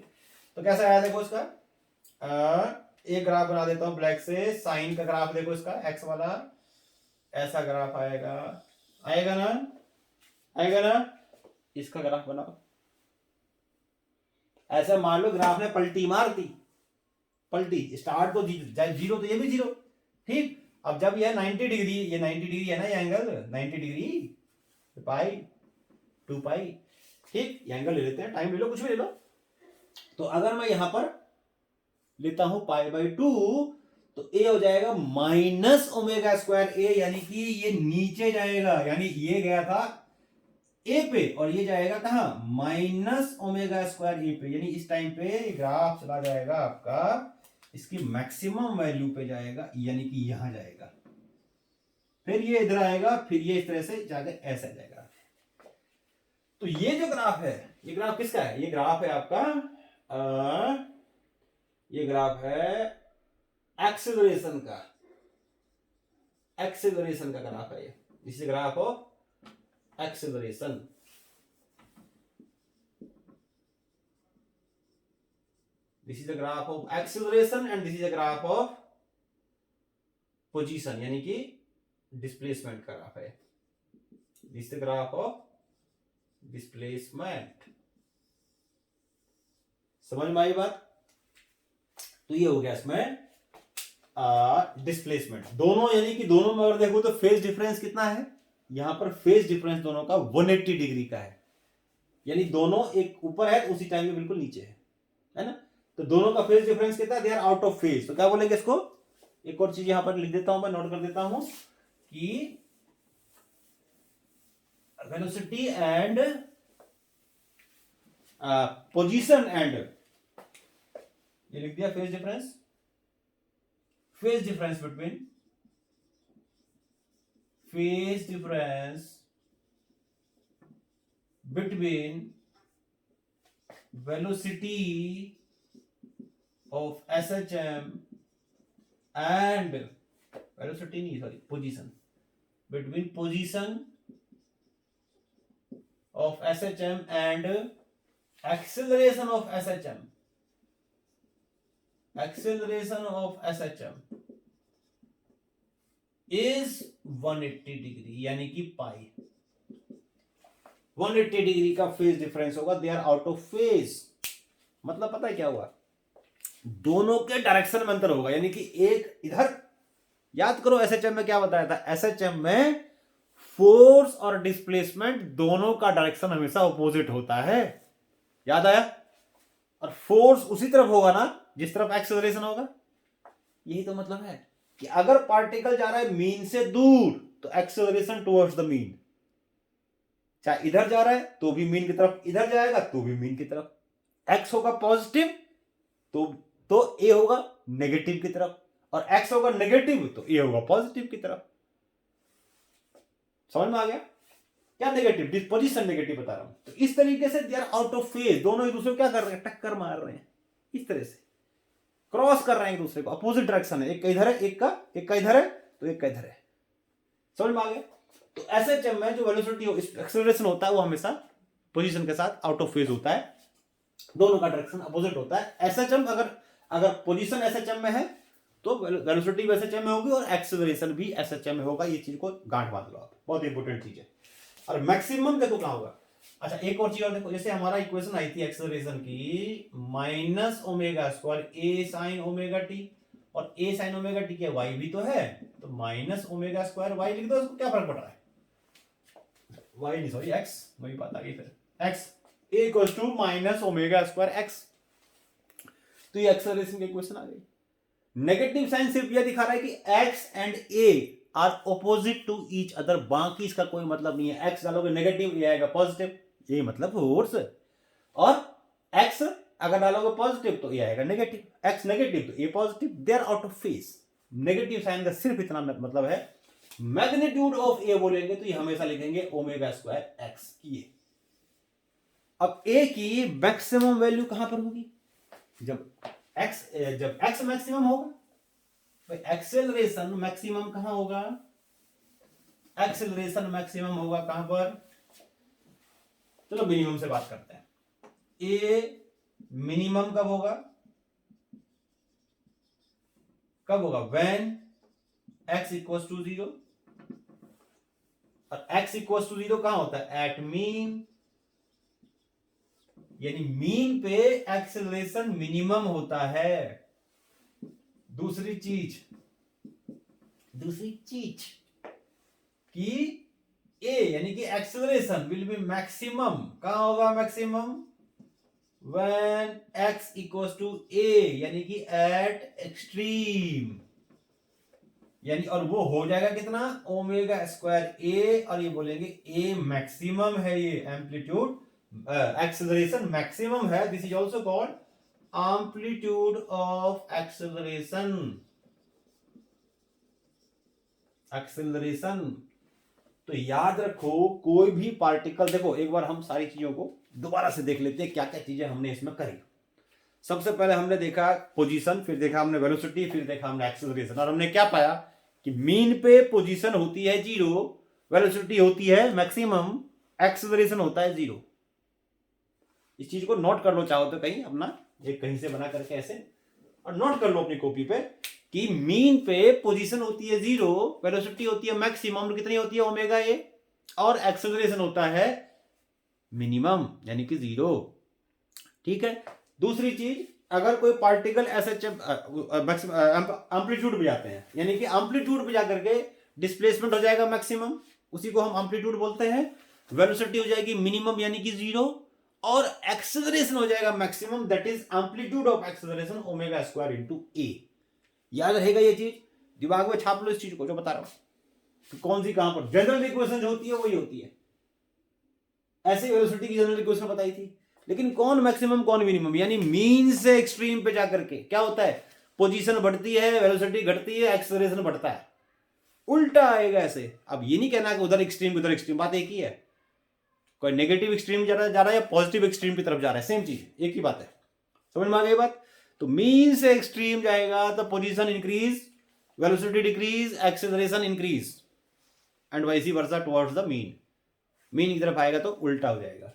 तो कैसा आया देखो इसका, एक ग्राफ बना देता हूं ब्लैक से, साइन का ग्राफ देखो इसका, एक्स वाला ऐसा ग्राफ आएगा, आएगा ना, आएगा ना। इसका ग्राफ बनाओ, ऐसे मान लो ग्राफ ने पलटी मार दी, पलटी स्टार्ट तो 0 तो ये भी 0, ठीक। अब जब यह 90 डिग्री, ये 90 डिग्री है ना, ये एंगल 90 डिग्री, पाई 2 पाई, ठीक, ये एंगल ले लेते हैं, टाइम ले लो, कुछ भी ले लो। तो अगर मैं यहां पर लेता हूं पाई बाई 2, तो ए हो जाएगा माइनस ओमेगा स्क्वायर ए, यानी कि ये नीचे जाएगा, यानी ये गया था ए पे और ये जाएगा कहां, माइनस ओमेगा स्क्वायर ए पे, यानी इस टाइम पे ग्राफ चला जाएगा आपका इसकी मैक्सिमम वैल्यू पे जाएगा, यानी कि यहां जाएगा, फिर ये इधर आएगा, फिर ये इस तरह से जाकर ऐसा जाएगा। तो ये जो ग्राफ है, ये ग्राफ किसका है, ये ग्राफ है आपका ये ग्राफ है एक्सेलरेशन का, एक्सेलरेशन का ग्राफ है ये, this is graph of acceleration. This is the graph of acceleration and this is the graph of position, यानी कि डिस्प्लेसमेंट का ग्राफ है। This is the graph of displacement। समझ में आई बात? तो ये हो गया इसमें डिस्प्लेसमेंट। दोनों यानी कि दोनों में अगर देखो तो फेज डिफरेंस कितना है, यहां पर फेज डिफरेंस दोनों का 180 डिग्री का है, यानी दोनों एक ऊपर है उसी टाइम में बिल्कुल नीचे है ना। तो दोनों का फेज डिफरेंस कितना है, they are out of phase. तो क्या बोलेंगे इसको, एक और चीज यहां पर लिख देता हूं मैं, नोट कर देता हूं कि वेलोसिटी एंड पोजीशन एंड, ये लिख दिया phase difference, phase difference between, phase difference between velocity of SHM and velocity नहीं, sorry, position, between position of SHM and acceleration of SHM, acceleration of SHM is 180 degree, यानी कि pi 180 degree का phase difference होगा, they are out of phase. मतलब पता है क्या हुआ, दोनों के डायरेक्शन में अंतर होगा, यानी कि एक इधर, याद करो एसएचएम में क्या बताया था, एसएचएम में फोर्स और डिस्प्लेसमेंट दोनों का डायरेक्शन हमेशा अपोजिट होता है, याद आया। और फोर्स उसी तरफ होगा ना जिस तरफ एक्सेलरेशन होगा। यही तो मतलब है कि अगर पार्टिकल जा रहा है मीन से दूर तो एक्सेलरेशन टुवर्ड्स द मीन, चाहे इधर जा रहा है तो भी मीन की तरफ, इधर जाएगा तो भी मीन की तरफ। एक्स होगा पॉजिटिव तो ए होगा नेगेटिव की तरफ, और एक्स होगा नेगेटिव तो ए होगा पॉजिटिव की तरफ। समझ में आ गया क्या, नेगेटिव पोजीशन नेगेटिव बता रहा हूं। तो इस तरीके से they are out of phase, दोनों एक दूसरे को क्या कर रहे हैं, टक्कर मार रहे हैं, इस तरह से क्रॉस कर रहे हैं एक दूसरे को, अपोजिट डायरेक्शन है, एक का इधर है, एक का इधर है, तो एक का इधर है। समझ में आ गया। तो एसएचएम में जो वेलोसिटी एक्सेलरेशन होता है वो हमेशा पोजीशन के साथ आउट ऑफ फेज होता है, दोनों का डायरेक्शन अपोजिट होता है। एसएचएम अगर पोजीशन एसएचएम में है तो वेलोसिटी भी एसएचएम में होगी और एक्सेलरेशन भी एसएचएम में होगा। ये चीज को गांठ बांध लो आप, बहुत इंपॉर्टेंट चीज है। और मैक्सिमम देखो कहां होगा। अच्छा एक और चीज और देखो, जैसे हमारा इक्वेशन आई थी एक्सेलरेशन की माइनस ओमेगा स्क्वायर ए साइन ओमेगा टी, और ए साइन ओमेगा टी के वाई भी तो है, तो माइनस ओमेगा स्क्वायर वाई लिख दो, उसको क्या फर्क पड़ रहा है, वाई नहीं सॉरी एक्स, वही बात आ गई फिर x equal to minus omega square x. तो ये एक्सेलरेशन की इक्वेशन आ गई। नेगेटिव साइन सिर्फ यह दिखा रहा है कि x and a are opposite to each other, बाकी इसका कोई मतलब नहीं है। x डालोगे नेगेटिव, ये आएगा पॉजिटिव, ये मतलब फोर्स, और x अगर डालोगे पॉजिटिव तो ये आएगा नेगेटिव, x नेगेटिव तो ये positive, they are out of phase. Negative sign का सिर्फ इतना मतलब है, मैग्नीट्यूड ऑफ a बोलेंगे तो ये हमेशा लिखेंगे ओमेगा स्क्वायर x की। अब a की मैक्सिमम वैल्यू कहां पर होगी, जब x मैक्सिमम होगा, भाई एक्सेलरेशन मैक्सिमम कहां होगा, एक्सेलरेशन मैक्सिमम होगा कहां पर, चलो मिनिमम से बात करते हैं। ए मिनिमम कब होगा, कब होगा, व्हेन x इक्वल्स टू 0, और x इक्वल्स टू 0 कहां होता है, एट मीन, यानी मीन पे एक्सेलरेशन मिनिमम होता है। दूसरी चीज कि a यानी कि एक्सेलरेशन विल बी मैक्सिमम, कहां होगा maximum, when x equals to a, यानी कि एट एक्सट्रीम, यानी और वो हो जाएगा कितना, ओमेगा स्क्वायर a, और ये बोलेंगे a मैक्सिमम है, ये एम्पलीट्यूड एक्सेलरेशन मैक्सिमम है, this is also called amplitude of acceleration. तो याद रखो कोई भी पार्टिकल, देखो एक बार हम सारी चीजों को दोबारा से देख लेते हैं क्या क्या चीजें हमने इसमें करी। सबसे पहले हमने देखा पोजीशन, फिर देखा हमने वेलोसिटी, फिर देखा हमने एक्सेलरेशन, और हमने क्या पाया कि मीन पे पोजीशन होती है 0, वेलोसिटी होती है मैक्सिमम, एक्सेलरेशन होता है 0। इस चीज को नोट कर लो, चाहो तो कहीं अपना एक कहीं से बना करके ऐसे, और नोट कर लो अपनी कॉपी पे कि मीन पे पोजीशन होती है 0, वेलोसिटी होती है मैक्सिमम, कितनी होती है ओमेगा ए, और एक्सेलरेशन होता है मिनिमम यानी कि 0। ठीक है। दूसरी चीज, अगर कोई पार्टिकल ऐसे एम्पलीट्यूड पे जाते हैं, यानी कि एम्पलीट्यूड पे जाकर के डिस्प्लेसमेंट हो जाएगा मैक्सिमम, उसी को हम एम्पलीट्यूड बोलते हैं, वेलोसिटी हो जाएगी मिनिमम यानी कि 0, और एक्सेलरेशन हो जाएगा maximum, that is amplitude of acceleration omega square into a. याद रहेगा ये चीज, दिमाग में छाप लो इस चीज को जो बता रहा हूं, तो कौन सी कहां पर जनरल इक्वेशन जो होती है वही होती है। ऐसे वेलोसिटी की जनरल इक्वेशन बताई थी, लेकिन कौन मैक्सिमम कौन मिनिमम, यानी मीन से एक्सट्रीम पे जाकर के क्या होता है, पोजीशन बढ़ती है, वेलोसिटी घटती है, एक्सेलरेशन बढ़ता है, उल्टा आएगा ऐसे। अब ये नहीं कहना कि उधर एक्सट्रीम उधर एक्सट्रीम, बात एक ही है, कोई नेगेटिव एक्सट्रीम जा रहा है या पॉजिटिव एक्सट्रीम की तरफ जा रहा है, सेम चीज, एक ही बात है। समझ में आ गई बात। तो मीन से एक्सट्रीम जाएगा तो position increase, velocity decrease, acceleration increase, and vice versa towards the mean. Mean की तरफ आएगा तो उल्टा हो जाएगा।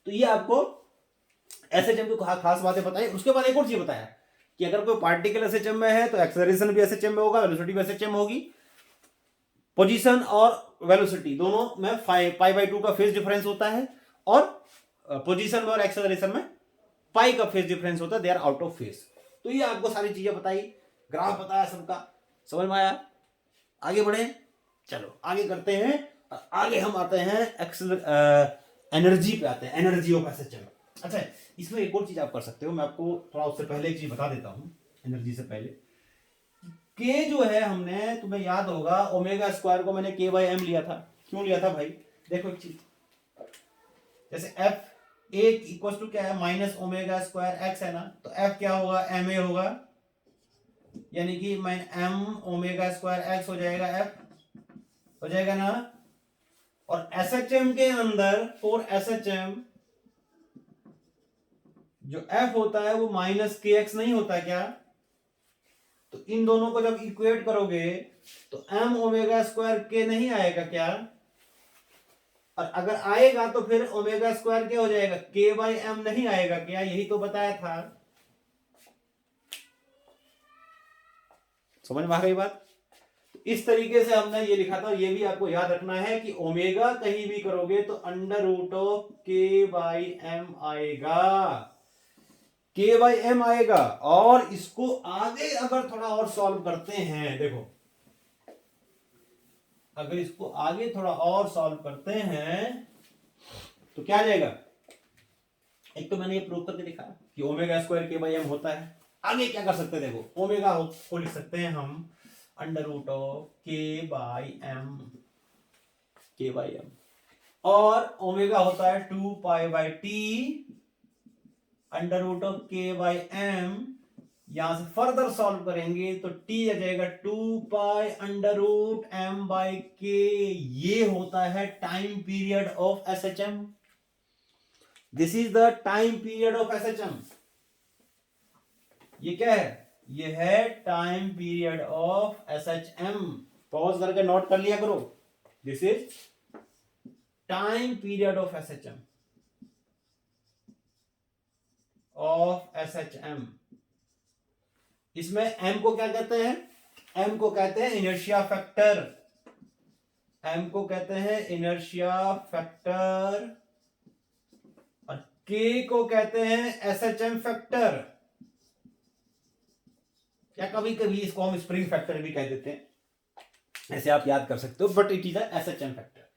तो ये आपको एसएचएम की खास बातें बताई। उसके बाद एक और चीज बताया कि अगर कोई पार्टिकल एसएचएम में है तो एक्सेलरेशन भी एसएचएम में होगा, वेलोसिटी भी एसएचएम होगी, पोजीशन और वेलोसिटी दोनों में पाई/2 का फेज डिफरेंस होता है, और पोजीशन में और एक्सेलरेशन में पाई का फेज डिफरेंस होता है, they are out of phase. तो ये आपको सारी चीजें बताई, ग्राफ बताया सबका, समझ में आया। आगे बढ़े, चलो आगे करते हैं। आगे हम आते हैं एनर्जी पे आते हैं, एनर्जी ऑफ एसएचएम। अच्छा इसमें एक और चीज आप कर सकते हो, मैं आपको थोड़ा उससे पहले एक चीज बता देता हूं एनर्जी से पहले। के जो है हमने, तुम्हें याद होगा ओमेगा स्क्वायर को मैंने k/m लिया था। क्यों लिया था भाई, देखो एक चीज, जैसे एफ ए इक्वल टू क्या है, माइनस ओमेगा स्क्वायर एक्स है ना, तो एफ क्या होगा, एम ए होगा, यानी कि एम ओमेगा स्क्वायर एक्स हो जाएगा, एफ हो जाएगा ना। और एसएचएम के अंदर फॉर एसएचएम जो एफ होता है वो माइनस के एक्स नहीं होता क्या, तो इन दोनों को जब इक्वेट करोगे तो एम ओमेगा स्क्वायर के नहीं आएगा क्या, और अगर आएगा तो फिर ओमेगा स्क्वायर क्या हो जाएगा, k/m नहीं आएगा क्या, यही तो बताया था। समझ में आ गई बात। इस तरीके से हमने ये लिखा था। ये भी आपको याद रखना है कि ओमेगा कहीं भी करोगे तो under root of k by M आएगा, के बाई एम आएगा। और इसको आगे अगर थोड़ा और सॉल्व करते हैं, देखो अगर इसको आगे थोड़ा और सॉल्व करते हैं तो क्या आ जाएगा। एक तो मैंने ये प्रूव करके दिखा कि ओमेगा स्क्वायर के बाई एम होता है। आगे क्या कर सकते हैं, देखो ओमेगा को लिख सकते हैं हम under root of k by m, k by m, और ओमेगा होता है 2 pi by T under root of k by m. यहां से फर्दर सॉल्व करेंगे तो t आ जाएगा 2 pi under root m by k. ये होता है time period of SHM। This is the time period of SHM। ये क्या है, ये है time period of SHM। Pause करके नोट कर लिया करो, this is time period of SHM, of SHM। इसमें m को क्या कहते हैं, m को कहते हैं इनर्शिया फैक्टर, m को कहते हैं इनर्शिया फैक्टर, और k को कहते हैं SHM फैक्टर, या कभी कभी इसको हम स्प्रिंग फैक्टर भी कह देते हैं, ऐसे आप याद कर सकते हो, but it is SHM factor.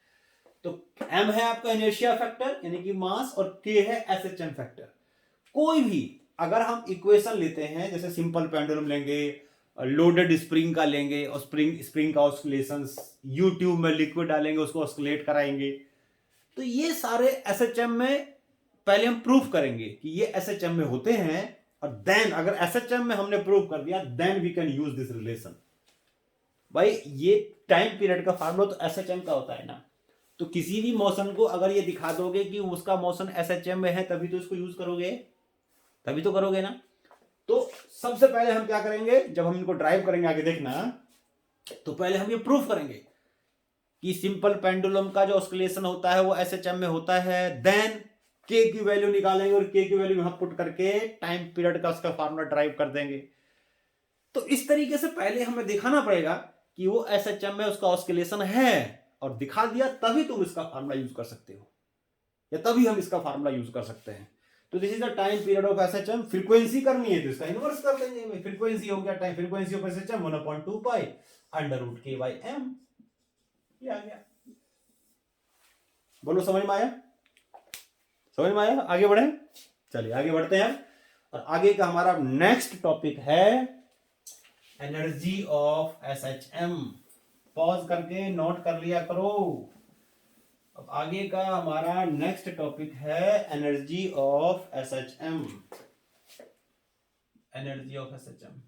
तो m है आपका इनर्शिया फैक्टर यानी कि मास, और k है SHM फैक्टर। कोई भी अगर हम इक्वेशन लेते हैं, जैसे सिंपल पेंडुलम लेंगे, लोडेड स्प्रिंग का लेंगे, और स्प्रिंग का ऑस्किलेशंस, यूट्यूब में लिक्विड डालेंगे उसको ऑस्किलेट कराएंगे, तो ये सारे SHM में पहले हम प्रूफ करेंगे कि ये SHM में होते हैं, और देन अगर SHM में हमने प्रूफ कर दिया then we can use this relation. भाई ये टाइम पीरियड का फार्मूला तो SHM का होता है ना, तो किसी भी मोशन को अगर ये दिखा दोगे कि उसका मोशन SHM में है तभी तो इसको यूज करोगे, तभी तो करोगे ना। तो सबसे पहले हम क्या करेंगे, जब हम इनको ड्राइव करेंगे आगे देखना, तो पहले हम ये प्रूफ करेंगे कि सिंपल पेंडुलम का जो ऑस्किलेशन होता है वो SHM में होता है। देन k की वैल्यू निकालेंगे और k की वैल्यू यहां पुट करके टाइम पीरियड का उसका फार्मूला ड्राइव कर देंगे। तो इस तरीके से पहले हमें दिखाना पड़ेगा कि वो SHM में उसका ऑस्किलेशन है, और दिखा दिया तभी तुम इसका फार्मूला यूज कर सकते हो, या तभी हम इसका फार्मूला यूज कर सकते हैं। तो this is the time period of SHM। Frequency करनी है तो इसका इनवर्स कर देंगे। फ्रीक्वेंसी हो गया time, frequency of SHM 1/2 pi under root k by m. ये आ गया। बोलो समझ में आया, समझ में आया। आगे बढ़े, चलिए आगे बढ़ते हैं। और आगे का हमारा नेक्स्ट टॉपिक है एनर्जी ऑफ SHM। पॉज करके नोट कर लिया करो। अब आगे का हमारा नेक्स्ट टॉपिक है energy of SHM। Energy of SHM,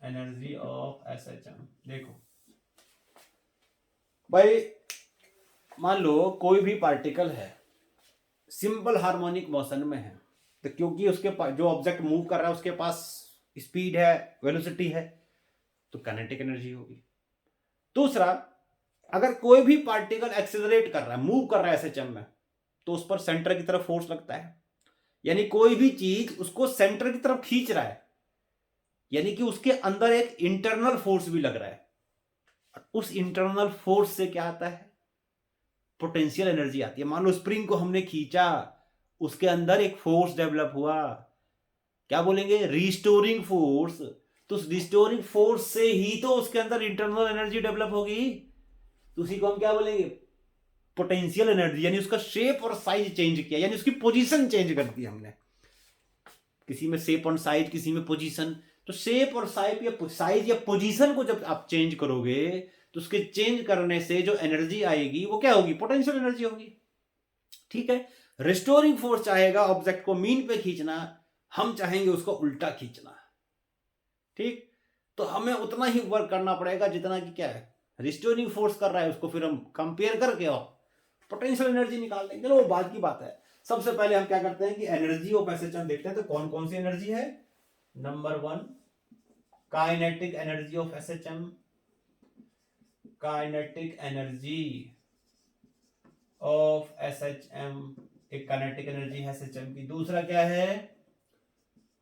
energy of SHM। देखो भाई, मान लो कोई भी पार्टिकल है, सिंपल हार्मोनिक मोशन में है, तो क्योंकि उसके पास जो ऑब्जेक्ट मूव कर रहा है उसके पास स्पीड है, वेलोसिटी है, तो काइनेटिक एनर्जी होगी। दूसरा, अगर कोई भी पार्टिकल एक्सेलरेट कर रहा है, मूव कर रहा है SHM में, तो उस पर सेंटर की तरफ फोर्स लगता है, यानी कोई भी चीज उसको सेंटर की तरफ खींच रहा है, यानी कि उसके अंदर एक इंटरनल फोर्स भी लग रहा है। उस इंटरनल फोर्स से क्या आता है, पोटेंशियल एनर्जी आती है। मान लो स्प्रिंग को हमने खींचा, उसके अंदर एक फोर्स डेवलप हुआ, क्या बोलेंगे, रिस्टोरिंग फोर्स। तो उस रिस्टोरिंग फोर्स से ही तो उसके अंदर इंटरनल एनर्जी डेवलप होगी, तो उसी को हम क्या बोलेंगे, पोटेंशियल एनर्जी। यानी उसका शेप और साइज चेंज किया, यानी उसकी पोजीशन चेंज कर दी हमने। किसी में शेप और साइज, किसी में पोजीशन। तो शेप और साइज या पोजीशन को जब आप चेंज करोगे तो उसके चेंज करने से जो एनर्जी आएगी वो क्या होगी, पोटेंशियल एनर्जी होगी। ठीक है। रिस्टोरिंग फोर्स चाहेगा ऑब्जेक्ट को मीन पे खींचना, हम चाहेंगे उसको उल्टा खींचना। ठीक, तो हमें उतना ही वर्क करना पड़ेगा जितना कि क्या है रिस्टोरिंग फोर्स कर रहा है, उसको फिर हम कंपेयर करके और पोटेंशियल एनर्जी निकाल देंगे। चलो वो बात की बात है। सबसे पहले हम क्या करते हैं कि एनर्जी ऑफ SHM देखते हैं। तो कौन कौन सी एनर्जी है। Number 1, kinetic energy of SHM, kinetic energy of SHM, एक काइनेटिक एनर्जी है SHM की। दूसरा क्या है,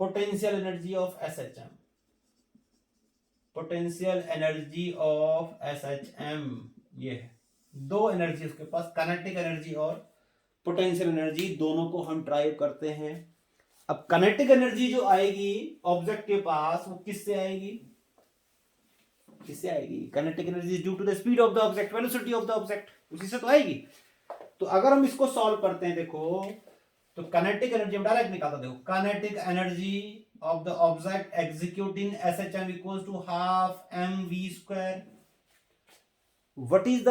potential energy of SHM। Potential energy of SHM, ये है दो एनर्जी उसके पास, काइनेटिक एनर्जी और पोटेंशियल एनर्जी, दोनों को हम ड्राइव करते हैं। अब काइनेटिक एनर्जी जो आएगी ऑब्जेक्ट के पास, वो किससे आएगी, किससे आएगी? Kinetic energy due to the speed of the object, velocity of the object, उसी से तो आएगी। तो अगर हम इसको सॉल्व करते हैं देखो, तो काइनेटिक एनर्जी हम डायरेक्ट निकालते, देखो kinetic energy of the object executing SHM equals to half mv²। What is the,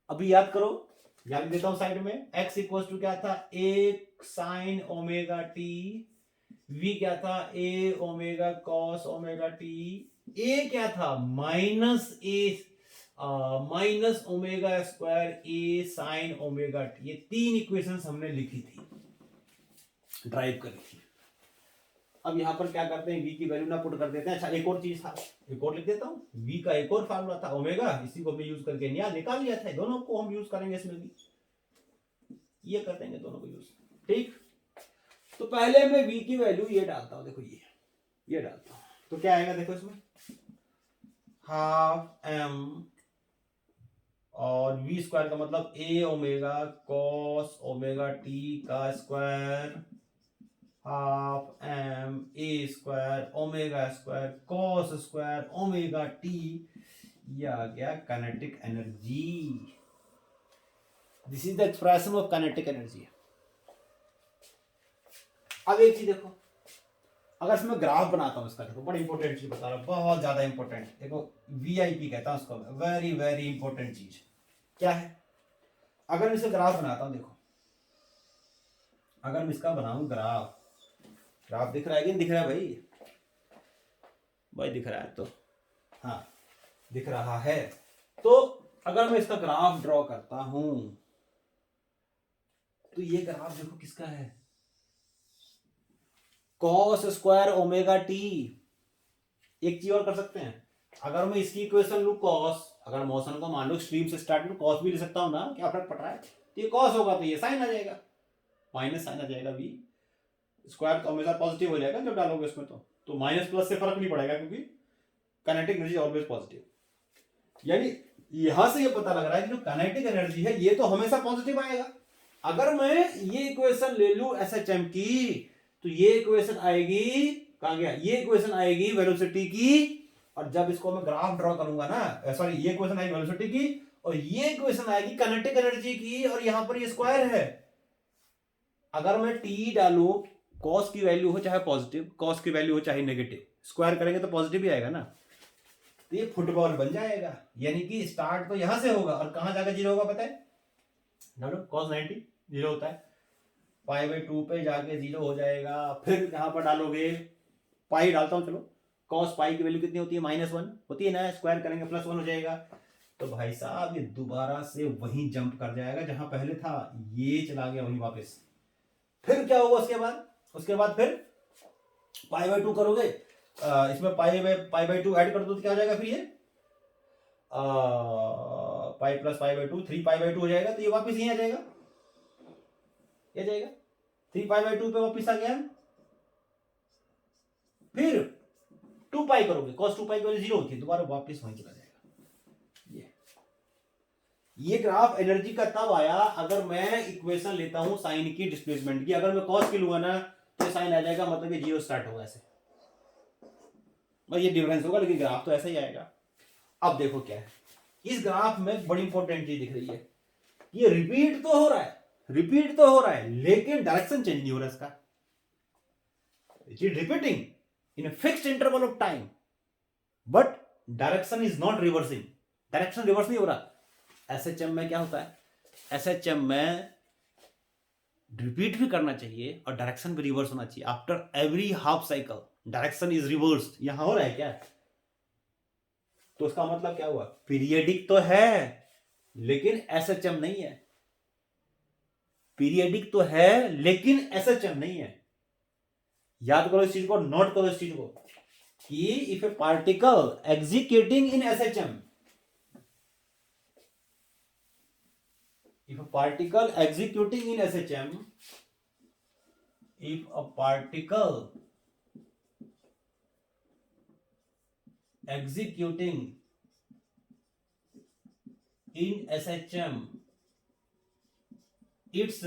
अभी याद करो, याद देता हूं साइड में, x इक्वल्स टू क्या था, एक साइन ओमेगा टी, v क्या था, a omega cos omega T, a क्या था, minus omega square a sign omega t. ये तीन इक्वेशंस हमने लिखी थी, ड्राइव करी थी। अब यहां पर क्या करते हैं, v की वैल्यू ना पुट कर देते हैं। अच्छा एक और चीज था, एक और लिख देता हूं, v का एक और फार्मूला था ओमेगा, इसी को हमने यूज करके निकाल लिया था। दोनों को हम यूज करेंगे इसमें भी, ये कर देंगे दोनों को यूज, ठीक। तो पहले मैं v की वैल्यू ये डालता हूं, देखो ये डालता हूं, तो क्या आएगा देखो इसमें, हाफ m और v² का मतलब a omega cos omega t का square, half m a² omega square cos square omega t, ये आ गया kinetic energy. This is the expression of kinetic energy. अब एक चीज देखो, अगर इसमें ग्राफ बनाता हूं इसका, देखो बड़ी इंपॉर्टेंट चीज बता रहा हूं, बहुत ज्यादा इंपॉर्टेंट, देखो VIP कहता हूं उसको, वेरी वेरी इंपॉर्टेंट चीज क्या है। अगर मैं इसे ग्राफ बनाता हूं, देखो अगर मैं इसका बनाऊं ग्राफ, ग्राफ दिख रहा है कि नहीं दिख रहा है भाई दिख रहा है तो, हाँ दिख रहा है। तो अगर मैं इसका ग्राफ ड्रॉ करता हूं, तो ये ग्राफ देखो किसका है, कॉस स्क्वायर ओमेगा टी। एक चीज और कर सकते हैं, अगर मैं इसकी इक्वेशन लू कॉस, अगर मोशन को मान लो स्ट्रीम से स्टार्ट में, कॉस भी ले सकता हूं ना, क्या फर्क पड़ रहा है, तो ये कॉस होगा तो ये साइन आ जाएगा, माइनस साइन आ जाएगा, v स्क्वायर तो हमेशा पॉजिटिव हो जाएगा जब डालोगे इसमें, तो माइनस प्लस से फर्क नहीं पड़ेगा क्योंकि काइनेटिक एनर्जी ऑलवेज पॉजिटिव। यानी यहां से ये पता लग रहा है कि जो काइनेटिक एनर्जी है ये तो हमेशा पॉजिटिव आएगा। अगर मैं ये इक्वेशन ले लूं SHM की, तो ये इक्वेशन आएगी, कहां गया, ये इक्वेशन आएगी वेलोसिटी की, और जब इसको मैं ग्राफ ड्रॉ करूंगा ना, सॉरी ये इक्वेशन आएगी वेलोसिटी की, और ये इक्वेशन आएगी काइनेटिक एनर्जी की, और यहां पर ये स्क्वायर है। अगर मैं टी डालूं, कॉस की वैल्यू हो चाहे पॉजिटिव, कॉस की वैल्यू हो चाहे नेगेटिव, स्क्वायर करेंगे तो पॉजिटिव ही आएगा ना, तो ये फुटबॉल बन जाएगा। यानी कि स्टार्ट तो यहां से होगा और कहां जाकर जीरो होगा पता है, डालो cos 90 जीरो होता है, π/2 पे जाके जीरो हो जाएगा। फिर यहां पर डालोगे, पाई डालता हूं, चलो cos पाई की वैल्यू कितनी होती है, -1 होती है ना, स्क्वायर करेंगे +1 हो जाएगा। तो भाई साहब ये दोबारा से वहीं जंप कर जाएगा जहां पहले था, ये चला गया वहीं वापस। फिर क्या होगा उसके बाद फिर π/2 करोगे, इसमें π/2 ऐड कर दो तो क्या हो जाएगा, फिर ये पाई प्लस π/2 3π/2 हो जाएगा, तो ये वापस यहीं आ जाएगा, ये जाएगा 3π/2 पे वापस आ गया। फिर 2π करोगे, cos 2π की वैल्यू 0 होती है, दोबारा वापस वहीं चला जाएगा। ये ग्राफ एनर्जी का तब आया अगर मैं इक्वेशन लेता हूं साइन की डिस्प्लेसमेंट की। अगर मैं cos की लूंगा ना तो साइन आ जाएगा, मतलब ये 0 स्टार्ट होगा ऐसे, बस ये डिफरेंस होगा, लेकिन ग्राफ तो ऐसा ही आएगा। अब देखो क्या है, इस ग्राफ में बड़ी इंपॉर्टेंट चीज दिख रही है, ये रिपीट तो हो रहा है लेकिन डायरेक्शन चेंज नहीं हो रहा इसका। It is repeating in a fixed interval of time, but direction is not reversing, direction reverse नहीं हो रहा। SHM में क्या होता है, SHM में रिपीट भी करना चाहिए और डायरेक्शन भी रिवर्स होना चाहिए। After every half cycle direction is reversed, यहां हो रहा है क्या, तो उसका मतलब क्या हुआ, पीरियडिक तो है लेकिन SHM नहीं है, पीरियडिक तो है लेकिन SHM नहीं है। याद करो इस चीज को, नोट करो इस चीज को, कि if A particle executing in SHM, if a particle executing in SHM, if a particle executing in SHM its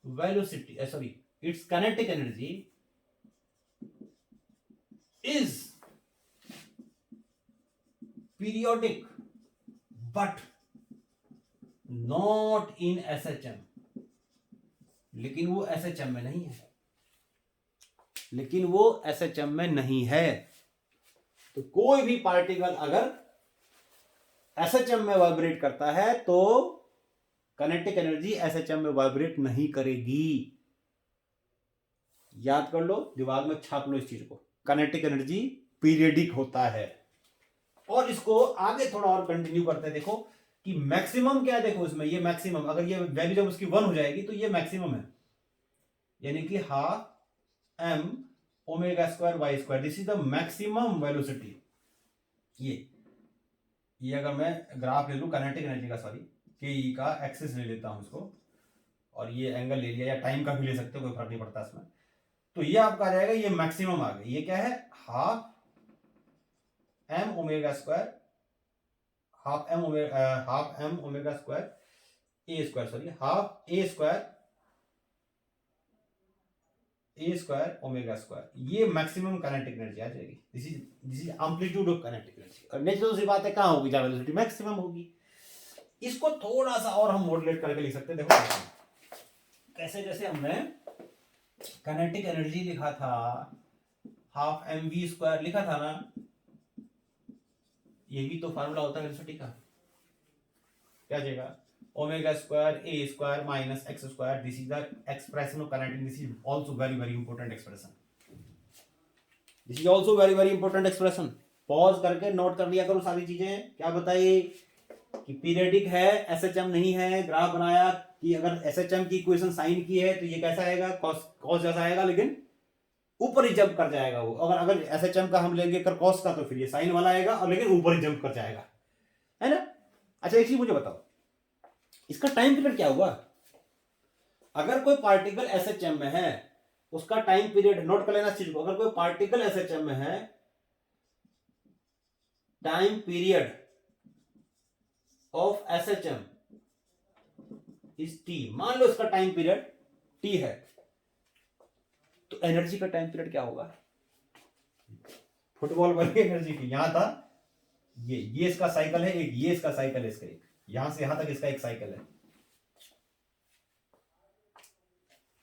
velocity, its kinetic energy is periodic but not in SHM. लेकिन वो SHM में नहीं है, लेकिन वो SHM में नहीं है। तो कोई भी पार्टिकल अगर SHM में वाइब्रेट करता है तो काइनेटिक एनर्जी SHM में वाइब्रेट नहीं करेगी। याद कर लो, दिमाग में छाप लो इस चीज को, काइनेटिक एनर्जी पीरियडिक होता है। और इसको आगे थोड़ा और कंटिन्यू करते हैं, देखो कि मैक्सिमम क्या है। देखो इसमें ये मैक्सिमम, अगर ये वैल्यू जब उसकी 1 हो जाएगी तो ये मैक्सिमम है, यानी कि half m omega square y square, this is the maximum velocity. ये अगर मैं ग्राफ ले लूं काइनेटिक एनर्जी का, सॉरी के ई का एक्सिस ले लेता हूं इसको, और ये एंगल ले लिया, या टाइम का भी ले सकते हो, कोई फर्क नहीं पड़ता इसमें। तो ये आपका आ जाएगा, ये मैक्सिमम आ गया। ये क्या है, half m omega square, half m omega square a square, sorry half a square omega square, ये मैक्सिमम काइनेटिक एनर्जी आ जाएगी। This is amplitude of kinetic energy. और नेक्स्ट दूसरी बात है, कहां होगी, जहां वेलोसिटी मैक्सिमम होगी। इसको थोड़ा सा और हम मॉडुलेट करके लिख सकते हैं। देखो कैसे, जैसे हमने काइनेटिक एनर्जी लिखा था, हाफ एम वी स्क्वायर लिखा था ना, ये भी तो फार्मूला होता है वेलोसिटी का। क्या जाएगा, omega square a square minus x square, this is the expression of kinetic, this is also very very important expression, this is also very very important expression. Pause करके नोट कर लिया करो सारी चीजें। क्या बताइए कि पीरियडिक है, एसएचएम नहीं है। ग्राफ बनाया कि अगर एसएचएम की इक्वेशन साइन की है तो ये कैसा आएगा, कॉस जैसा आएगा, लेकिन ऊपर ही जंप कर जाएगा वो। अगर एसएचएम का हम लेंगे कर कॉस का, तो फिर ये साइन वाला आएगा, और लेकिन ऊपर ही जंप कर जाएगा, है ना। अच्छा एक चीज मुझे बताओ, इसका टाइम पीरियड क्या हुआ। अगर कोई पार्टिकल एसएचएम में है, उसका टाइम पीरियड नोट कर लेना चीज को। अगर कोई पार्टिकल एसएचएम में है, time period of SHM is T. मान लो इसका टाइम पीरियड टी है, तो एनर्जी का टाइम पीरियड क्या होगा। फुटबॉल वाली एनर्जी की, यहां था ये इसका साइकिल है एक, ये इसका साइकिल है इसका एक, यहां से यहां तक इसका एक साइकिल है,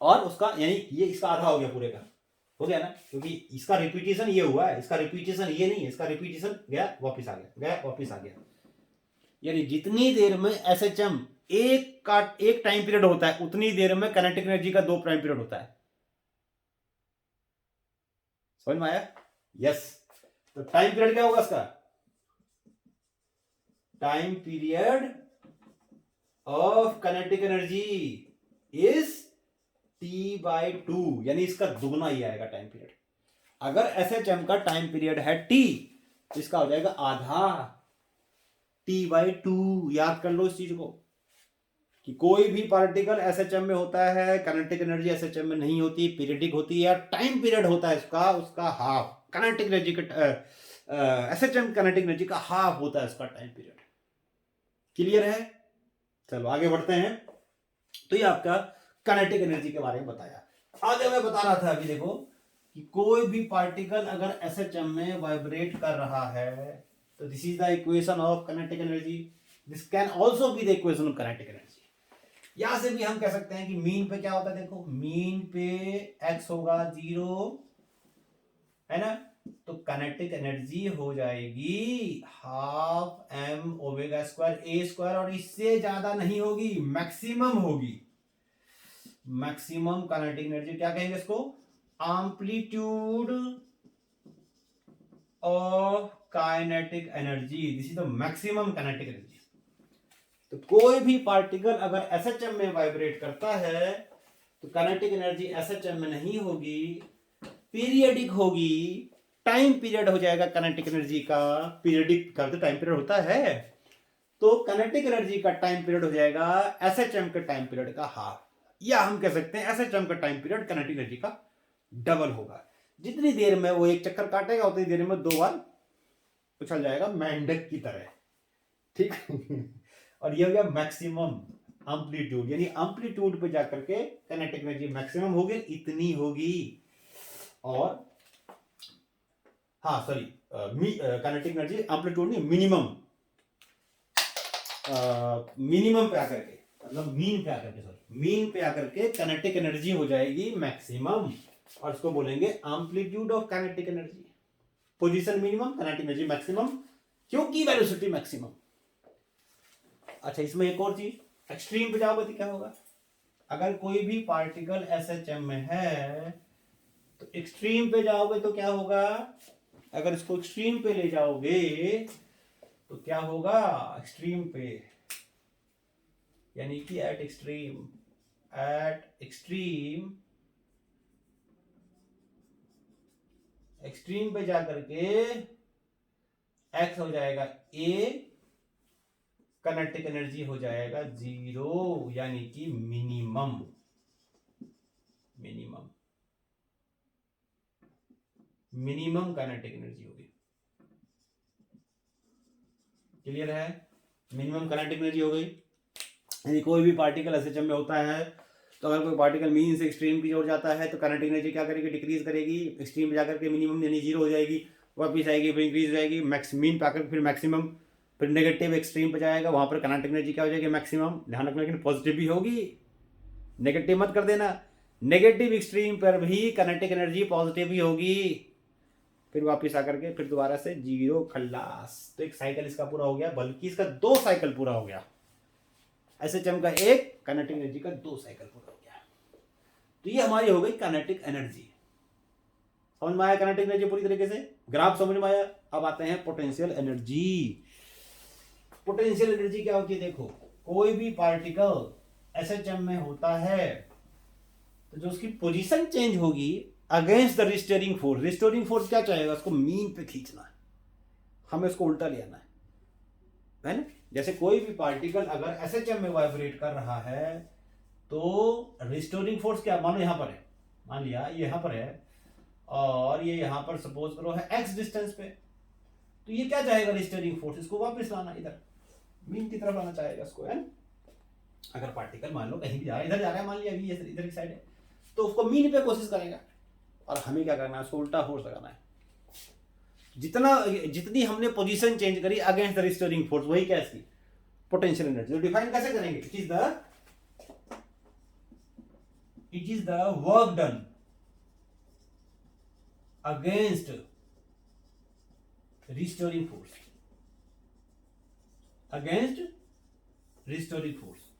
और उसका यानी ये इसका आधा हो गया पूरे का, हो गया ना, क्योंकि इसका रिपीटेशन ये हुआ है, इसका रिपीटेशन ये नहीं है, इसका रिपीटेशन गया वापस आ गया, गया वापस आ गया। यानी जितनी देर में एसएचएम एक टाइम पीरियड होता है, उतनी देर में काइनेटिक एनर्जी का 2 टाइम पीरियड होता है। समझ में आया। यस, तो टाइम पीरियड क्या होगा इसका, time period of kinetic energy is T/2, यानी इसका दुगना ही आएगा टाइम पीरियड। अगर एसएचएम का टाइम पीरियड है T, तो इसका हो जाएगा आधा T/2। याद कर लो इस चीज को कि कोई भी पार्टिकल एसएचएम में होता है, काइनेटिक एनर्जी एसएचएम में नहीं होती, पीरियडिक होती है, टाइम पीरियड होता है उसका हाफ। काइनेटिक एनर्जी का एसएचएम काइनेटिक एनर्जी का हाफ होता है उसका टाइम पीरियड। क्लियर है। चलो आगे बढ़ते हैं। तो ये आपका काइनेटिक एनर्जी के बारे में बताया। आगे मैं बता रहा था अभी, देखो कि कोई भी पार्टिकल अगर एसएचएम में वाइब्रेट कर रहा है, तो this is the equation of kinetic energy, this can also be the equation of kinetic energy. यहां से भी हम कह सकते हैं कि मीन पे क्या होता है, देखो मीन पे x होगा 0, है ना, तो काइनेटिक एनर्जी हो जाएगी half m omega square a square, और इससे ज्यादा नहीं होगी, मैक्सिमम होगी। मैक्सिमम काइनेटिक एनर्जी क्या कहेंगे इसको, amplitude of kinetic energy, this is the maximum kinetic energy. तो कोई भी पार्टिकल अगर एसएचएम में वाइब्रेट करता है, तो काइनेटिक एनर्जी एसएचएम में नहीं होगी, पीरियडिक होगी, टाइम पीरियड हो जाएगा काइनेटिक एनर्जी का। पीरियडिक का टाइम पीरियड होता है, तो काइनेटिक एनर्जी का टाइम पीरियड हो जाएगा एसएचएम के टाइम पीरियड का हाफ, या हम कह सकते हैं एसएचएम का टाइम पीरियड काइनेटिक एनर्जी का डबल होगा। जितनी देर में वो एक चक्कर काटेगा उतनी देर में 2 बार उछल जाएगा मेंढक की तरह, ठीक। और ये हो गया मैक्सिमम एम्पलीट्यूड, यानी एम्पलीट्यूड पे जाकर के काइनेटिक एनर्जी मैक्सिमम होगी, इतनी होगी। और हाँ सॉरी, काइनेटिक एनर्जी एम्पलीट्यूड नहीं, मिनिमम मिनिमम पे आकर के, मतलब मीन पे आकर के, सॉरी मीन पे आकर के काइनेटिक एनर्जी हो जाएगी मैक्सिमम, और इसको बोलेंगे amplitude of kinetic energy. Position minimum, kinetic energy maximum, क्योंकि वेलोसिटी मैक्सिमम। अच्छा, इसमें एक और चीज, एक्सट्रीम पे जाओगे तो क्या होगा? अगर कोई भी पार्टिकल SHM में है तो एक्सट्रीम पे जाओगे तो क्या होगा? अगर इसको एक्सट्रीम पे ले जाओगे तो क्या होगा? एक्सट्रीम पे यानी कि एट एक्सट्रीम पे जाकर के एक्स हो जाएगा A, काइनेटिक एनर्जी हो जाएगा 0, यानी कि मिनिमम काइनेटिक एनर्जी होगी। क्लियर है? मिनिमम काइनेटिक एनर्जी हो गई। यदि कोई भी पार्टिकल SHM में होता है तो अगर कोई पार्टिकल मीन से एक्सट्रीम की ओर जाता है तो काइनेटिक एनर्जी क्या करेगी? डिक्रीज करेगी, एक्सट्रीम पे जाकर के मिनिमम यानी 0 हो जाएगी, वापस आएगी, फिर इंक्रीज हो जाएगी, मीन पे आकर फिर मैक्सिमम, फिर नेगेटिव एक्सट्रीम पे जाएगा, वहां पर काइनेटिक एनर्जी क्या हो जाएगी? मैक्सिमम। ध्यान रखना, लेकिन पॉजिटिव भी होगी, नेगेटिव मत कर देना। नेगेटिव एक्सट्रीम पर भी काइनेटिक एनर्जी पॉजिटिव ही होगी, फिर वापस आकर के फिर दोबारा से 0, खल्लास। तो एक साइकिल इसका पूरा हो गया, बल्कि इसका 2 साइकिल पूरा हो गया। SHM का 1, काइनेटिक एनर्जी का 2 साइकिल पूरा हो गया। तो ये हमारी हो गई काइनेटिक एनर्जी। समझ में आया काइनेटिक एनर्जी पूरी तरीके से? ग्राफ समझ में आया? अब आते हैं पोटेंशियल एनर्जी। पोटेंशियल एनर्जी क्या होती है? देखो, कोई भी पार्टिकल SHM में होता है तो जो उसकी पोजीशन चेंज होगी against the restoring force. Restoring force क्या चाहेगा? उसको मीन पे खींचना है, हमें उसको उल्टा ले आना है ना? जैसे कोई भी पार्टिकल अगर SHM में वाइब्रेट कर रहा है तो रिस्टोरिंग फोर्स क्या? मानो यहां पर है, मान लिया ये यहां पर है और ये यहां पर सपोज करो है x डिस्टेंस पे, तो ये क्या चाहेगा? रिस्टोरिंग फोर्स इसको वापस लाना, इधर मीन की तरफ लाना चाहेगा इसको, है ना? अगर पार्टिकल मान लो कहीं भी जा रहा है, इधर जा रहा है, मान लिया अभी इधर की साइड है, तो उसको मीन पे कोशिश करेगा, और हमें क्या करना है? उसको उल्टा फोर्स लगाना है। जितनी हमने पोजीशन चेंज करी अगेंस्ट द रिस्टोरिंग फोर्स, वही क्या इसकी पोटेंशियल एनर्जी। तो डिफाइन कैसे करेंगे? It is the work done against restoring force,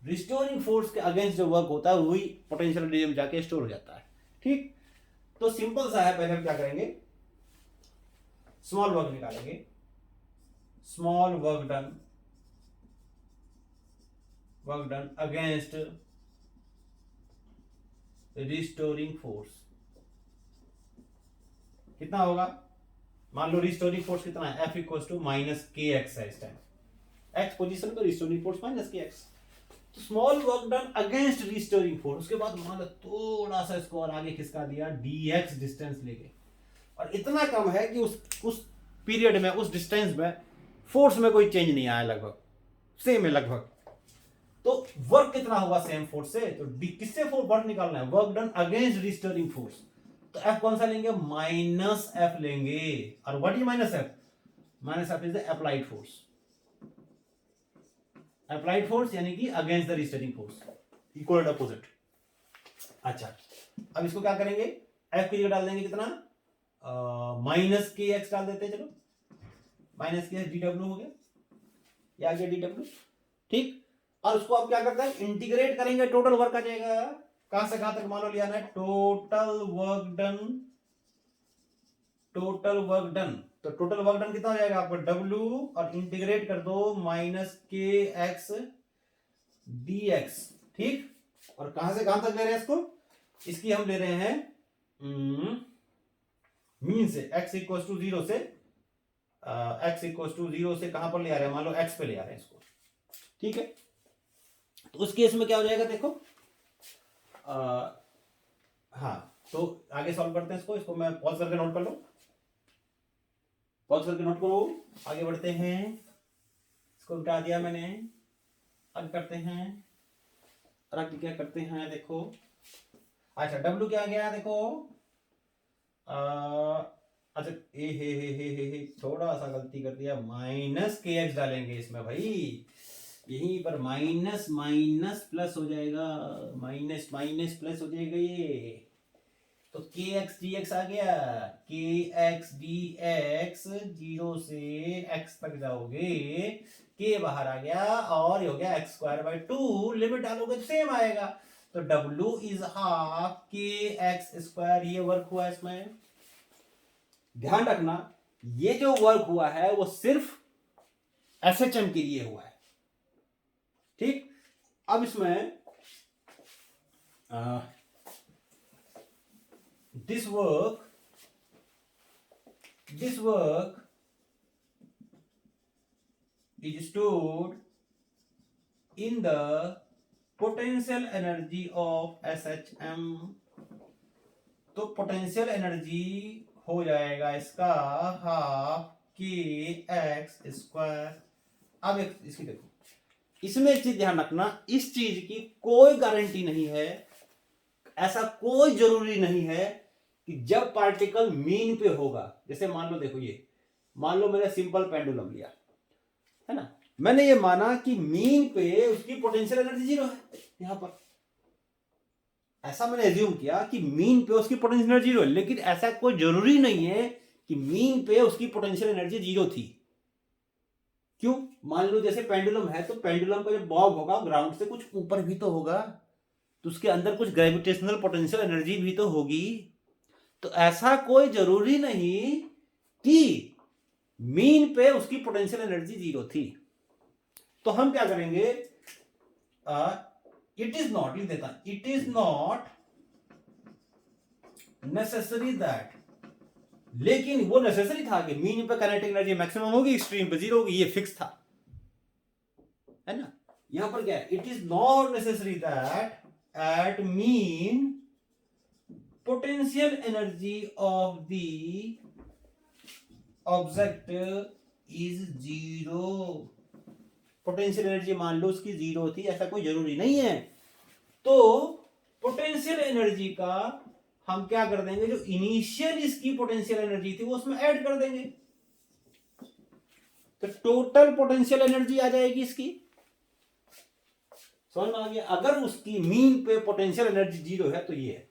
restoring force के अगेंस्ट जो वर्क होता है वही पोटेंशियल एनर्जी में जाके स्टोर हो जाता है, ठीक। तो सिंपल सा है, पहले हम क्या करेंगे? स्मॉल वर्क निकालेंगे, small work done against restoring force. कितना होगा? मान लो रिस्टोरिंग फोर्स कितना है? F इक्वल टू माइनस के एक्स है इस टाइम, एक्स पोजीशन पे रिस्टोरिंग फोर्स माइनस के एक्स। तो small work done against restoring force, उसके बाद मान लो थोड़ा सा इसको और आगे खिसका दिया dx डिस्टेंस लेके, और इतना कम है कि उस पीरियड में, उस डिस्टेंस में फोर्स में कोई चेंज नहीं आया, लगभग सेम है लगभग। तो वर्क कितना होगा सेम फोर्स से? तो किससे वर्क निकालना है? Work done against restoring force. तो F कौन सा लेंगे? माइनस F लेंगे। और what is minus F? Minus F is the applied force. Applied force यानी कि against the restoring force, equal opposite. अच्छा, अब इसको क्या करेंगे? F की जगह डाल देंगे कितना? माइनस के एक्स डाल देते हैं, चलो माइनस के डी डब्ल्यू हो गया, ये आ गया डी डब्ल्यू, ठीक। और उसको अब क्या करते हैं? इंटीग्रेट करेंगे, टोटल वर्क आ जाएगा। कहां से कहां तक मान लो लिया है? Total work done. तो टोटल वर्क डन कितना हो जाएगा आपको? W, और इंटीग्रेट कर दो माइनस के एक्स डी एक्स, ठीक। और कहां से कहां तक ले रहे हैं इसको? इसकी हम ले रहे हैं मीन से, x इक्वल टू 0 से, कहां पर ले आ रहे हैं? मान लो x पे ले आ रहे हैं इसको, ठीक है। तो उस केस में क्या हो जाएगा? देखो हाँ, तो आगे सॉल्व करते हैं इसको मैं पॉज करके नोट कर लो, पॉज करके नोट करो, आगे बढ़ते हैं। इसको उठा दिया मैंने, आगे करते हैं, और आगे क्या करते हैं देखो। अच्छा W क्या गया देखो, अच्छा हे थोड़ा सा गलती कर दिया, माइनस के एक्स डालेंगे इसमें भाई, यहीं पर माइनस माइनस प्लस हो जाएगा, माइनस माइनस प्लस हो जाएगा ये, तो के एक्स डी एक्स आ गया, के एक्स डी एक्स, जीरो से एक्स तक जाओगे, के बाहर आ गया, और ये हो गया x square by two, limit डालोगे तो सेम आएगा, तो W इज हाफ के एक्स स्क्वायर, ये वर्क हुआ इसमें। ध्यान रखना ये जो वर्क हुआ है वो सिर्फ SHM के लिए हुआ है, ठीक। अब इसमें this work is stored in the potential energy of SHM, तो पोटेंशियल एनर्जी हो जाएगा इसका हाफ के एक्स स्क्वायर। अब इसकी देखो, इसमें एक चीज ध्यान रखना, इस चीज की कोई गारंटी नहीं है, ऐसा कोई जरूरी नहीं है कि जब पार्टिकल मीन पे होगा, जैसे मान लो देखो ये, मान लो मैंने सिंपल पेंडुलम लिया है ना, मैंने ये माना कि मीन पे उसकी पोटेंशियल एनर्जी जीरो है, यहां पर ऐसा मैंने एज्यूम किया कि मीन पे उसकी पोटेंशियल एनर्जी जीरो है, लेकिन ऐसा कोई जरूरी नहीं है कि मीन पे उसकी पोटेंशियल एनर्जी जीरो थी। क्यों? मान लो जैसे पेंडुलम है, तो पेंडुलम का जो बॉब होगा ग्राउंड से कुछ ऊपर भी तो होगा, तो उसके अंदर कुछ ग्रेविटेशनल पोटेंशियल एनर्जी भी तो होगी, तो ऐसा कोई जरूरी नहीं कि मीन पे उसकी पोटेंशियल एनर्जी जीरो थी। तो हम क्या करेंगे, इट इज नॉट, लिख देता, it is not necessary that, लेकिन वो नेसेसरी था कि मीन पे काइनेटिक एनर्जी मैक्सिमम होगी, एक्सट्रीम पे जीरो होगी, ये फिक्स था, है ना। यहां पर क्या है, it is not necessary that at mean potential energy of the object is zero, potential energy मान लो उसकी जीरो थी, ऐसा कोई जरूरी नहीं है। तो पोटेंशियल एनर्जी का हम क्या कर देंगे, जो इनिशियल इसकी पोटेंशियल एनर्जी थी वो उसमें ऐड कर देंगे, तो टोटल पोटेंशियल एनर्जी आ जाएगी इसकी, समझ में आ गया। अगर उसकी मीन पे पोटेंशियल एनर्जी जीरो है तो ये है,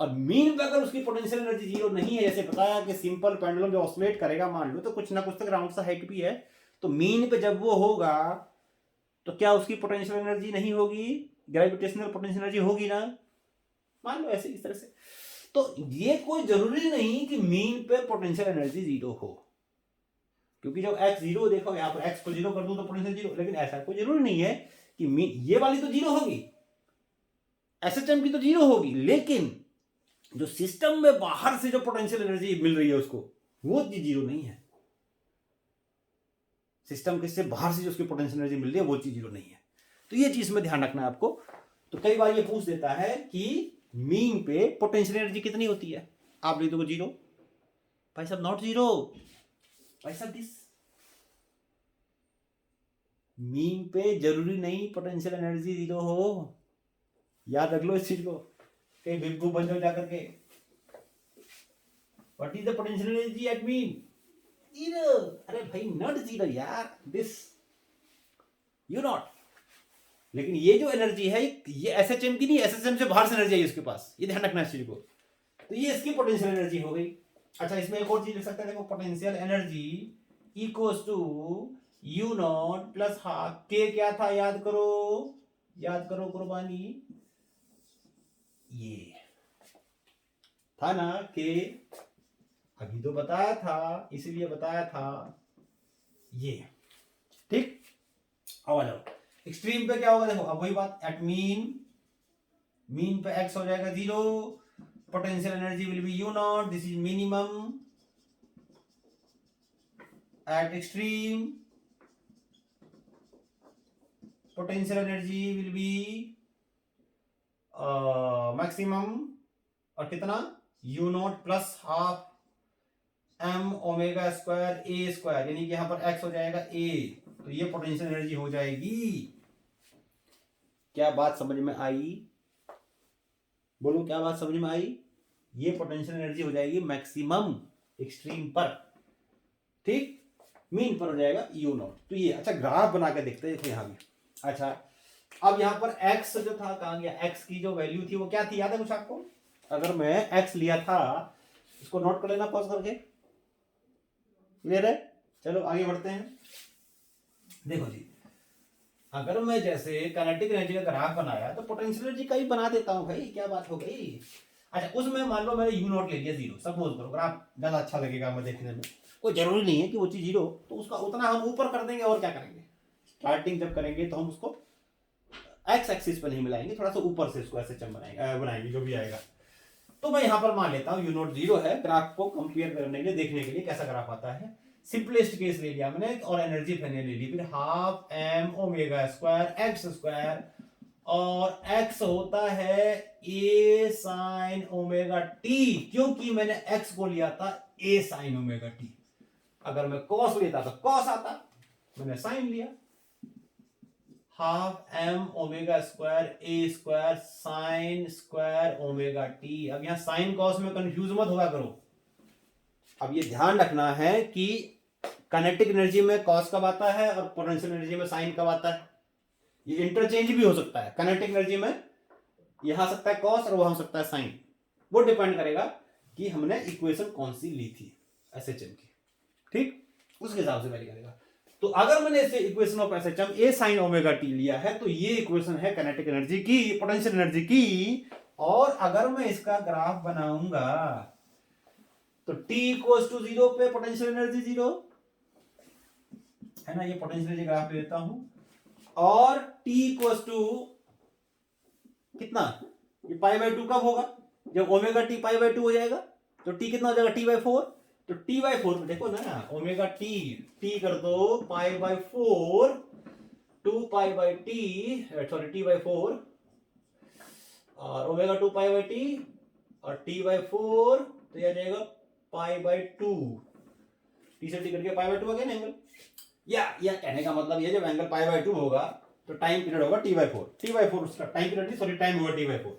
और मीन पे अगर उसकी पोटेंशियल एनर्जी जीरो नहीं है, जैसे बताया कि सिंपल पेंडुलम जो ऑसिलेट करेगा मान लो, तो कुछ ना कुछ तक ग्राउंड सा हाइट भी है, तो मीन पे जब वो होगा तो क्या उसकी पोटेंशियल एनर्जी नहीं होगी, ग्रेविटेशनल पोटेंशियल एनर्जी होगी ना, मान लो ऐसे इस तरह से। तो ये कोई जरूरी नहीं कि मीन पे पोटेंशियल एनर्जी जीरो हो, क्योंकि जब एक्स जीरो देखो, यहां पर एक्स को जीरो कर दूं तो पोटेंशियल जीरो, लेकिन ऐसा कोई जरूरी नहीं है कि ये वाली तो जीरो होगी, SHM की तो जीरो होगी, लेकिन जो सिस्टम में बाहर से जो पोटेंशियल एनर्जी मिल रही है उसको, वो जीरो नहीं है। सिस्टम के से बाहर से जो उसकी पोटेंशियल एनर्जी मिल रही है वो चीज जीरो नहीं है, तो ये चीज में ध्यान रखना है आपको। तो कई बार ये पूछ देता है कि मीन पे पोटेंशियल एनर्जी कितनी होती है, आप लिख दो जीरो, भाई साहब नॉट जीरो, भाई साहब दिस, मीन पे जरूरी नहीं पोटेंशियल एनर्जी जीरो हो, याद रख लो इस चीज को, कहीं बेवकूफ बन जाओ जाकर के। What is the potential energy at mean, zero, अरे भाई नॉट जीरो यार, दिस यू नॉट, लेकिन ये जो एनर्जी है ये SHM की नहीं, SHM से बाहर से एनर्जी आई उसके पास, ये ध्यान रखना इस चीज को, तो ये इसकी पोटेंशियल एनर्जी हो गई। अच्छा इसमें एक और चीज लिख सकते हैं, देखो potential energy equals to u not plus half के, क्या था याद करो कुर्बानी, ये था ना के, अभी तो बताया था, इसीलिए बताया था ये, ठीक। अब आ जाओ एक्सट्रीम पे क्या होगा, देखो अब वही बात, एट मीन पे एक्स हो जाएगा zero, potential energy will be u not, this is minimum, at extreme potential energy will be maximum, और कितना u not plus half m omega square a square, यानी कि यहां पर एक्स हो जाएगा ए, तो ये पोटेंशियल एनर्जी हो जाएगी। क्या बात समझ में आई? बोलो क्या बात समझ में आई? ये पोटेंशियल एनर्जी हो जाएगी मैक्सिमम एक्सट्रीम पर, ठीक, मीन पर हो जाएगा यू नॉट। तो ये अच्छा ग्राफ बना के देखते हैं, देखो यहां भी। अच्छा अब यहां पर x जो था कहां गया? x की जो वैल्यू थी वो क्या थी, याद है कुछ आपको? अगर मैं x लिया था, इसको नोट कर लेना पॉज करके, क्लियर है? चलो आगे बढ़ते हैं। देखो जी, अगर मैं जैसे काइनेटिक एनर्जी का ग्राफ बनाया तो पोटेंशियल एनर्जी का ही बना देता हूं भाई, क्या बात हो गई। अच्छा उसमें मान लो मैंने यू नॉट ले लिया 0, सपोज करो, ग्राफ ज्यादा अच्छा लगेगा हमें देखने में, कोई जरूरी नहीं है कि वो चीज 0, तो उसका उतना हम ऊपर कर देंगे। और क्या करेंगे, स्टार्टिंग जब करेंगे तो हम उसको एक्स एक्सिस पर नहीं मिलाएंगे, थोड़ा सा ऊपर से इसको ऐसे बनाएंगे जो भी आएगा। तो मैं यहां पर मान लेता हूं यू नॉट 0 है। ग्राफ को कंपेयर करने के लिए, देखने के लिए कैसा ग्राफ आता है, सिंपलेस्ट केस ले लिया मैंने और एनर्जी मैंने ले ली, फिर half m omega square x square, और x होता है a साइन ओमेगा टी, क्योंकि मैंने x को लिया था a साइन ओमेगा टी। अगर मैं cos लेता तो cos आता, मैंने साइन लिया। Half m omega square a square sine square omega t. अब यहां साइन कॉस में कंफ्यूज मत होगा करो। अब ये ध्यान रखना है कि काइनेटिक एनर्जी में कॉस कब आता है और पोटेंशियल एनर्जी में साइन कब आता है। ये इंटरचेंज भी हो सकता है, काइनेटिक एनर्जी में यहां सकता है कॉस और वहां हो सकता है साइन। वो डिपेंड करेगा कि हमने इक्वेशन कौन सी ली थी एसएचएम की, ठीक, उसके हिसाब से वैरी करेगा। तो अगर मैंने इसे equation of SHM A sine omega T लिया है तो ये इक्वेशन है काइनेटिक एनर्जी की, पोटेंशियल एनर्जी की। और अगर मैं इसका ग्राफ बनाऊंगा तो t इक्वल्स टू 0 पे पोटेंशियल एनर्जी 0 है ना, ये पोटेंशियल एनर्जी ग्राफ ले लेता हूं। और t इक्वल्स टू कितना, ये पाई बाय 2 कब होगा, जब ओमेगा टी पाई बाय 2 हो जाएगा। तो t कितना हो जाएगा, t बाय 4। तो t बाय 4 देखो ना, ओमेगा t कर दो pi by 4, 2 pi by t, sorry t by 4, और ओमेगा 2 पाई बाय t और t बाय 4, तो ये आ जाएगा पाई बाय 2, t से t करके पाई बाय 2 आ गया ना एंगल। या कहने का मतलब ये जब एंगल पाई बाय 2 होगा तो टाइम पीरियड होगा t बाय 4, t बाय 4 उसका टाइम पीरियड नहीं, सॉरी टाइम होगा t बाय 4।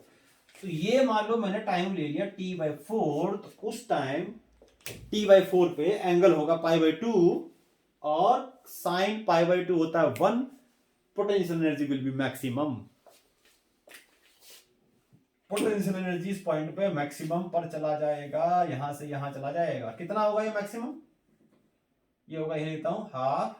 तो ये मान लो मैंने टाइम ले लिया t बाय 4, तो उस टाइम t बाय 4 पे एंगल होगा पाई बाय 2 और साइन पाई बाय 2 होता है 1, potential energy will be maximum. Potential energy इस पॉइंट पे मैक्सिमम पर चला जाएगा, यहां से यहां चला जाएगा। कितना होगा ये मैक्सिमम, ये होगा, ये लेता हूं half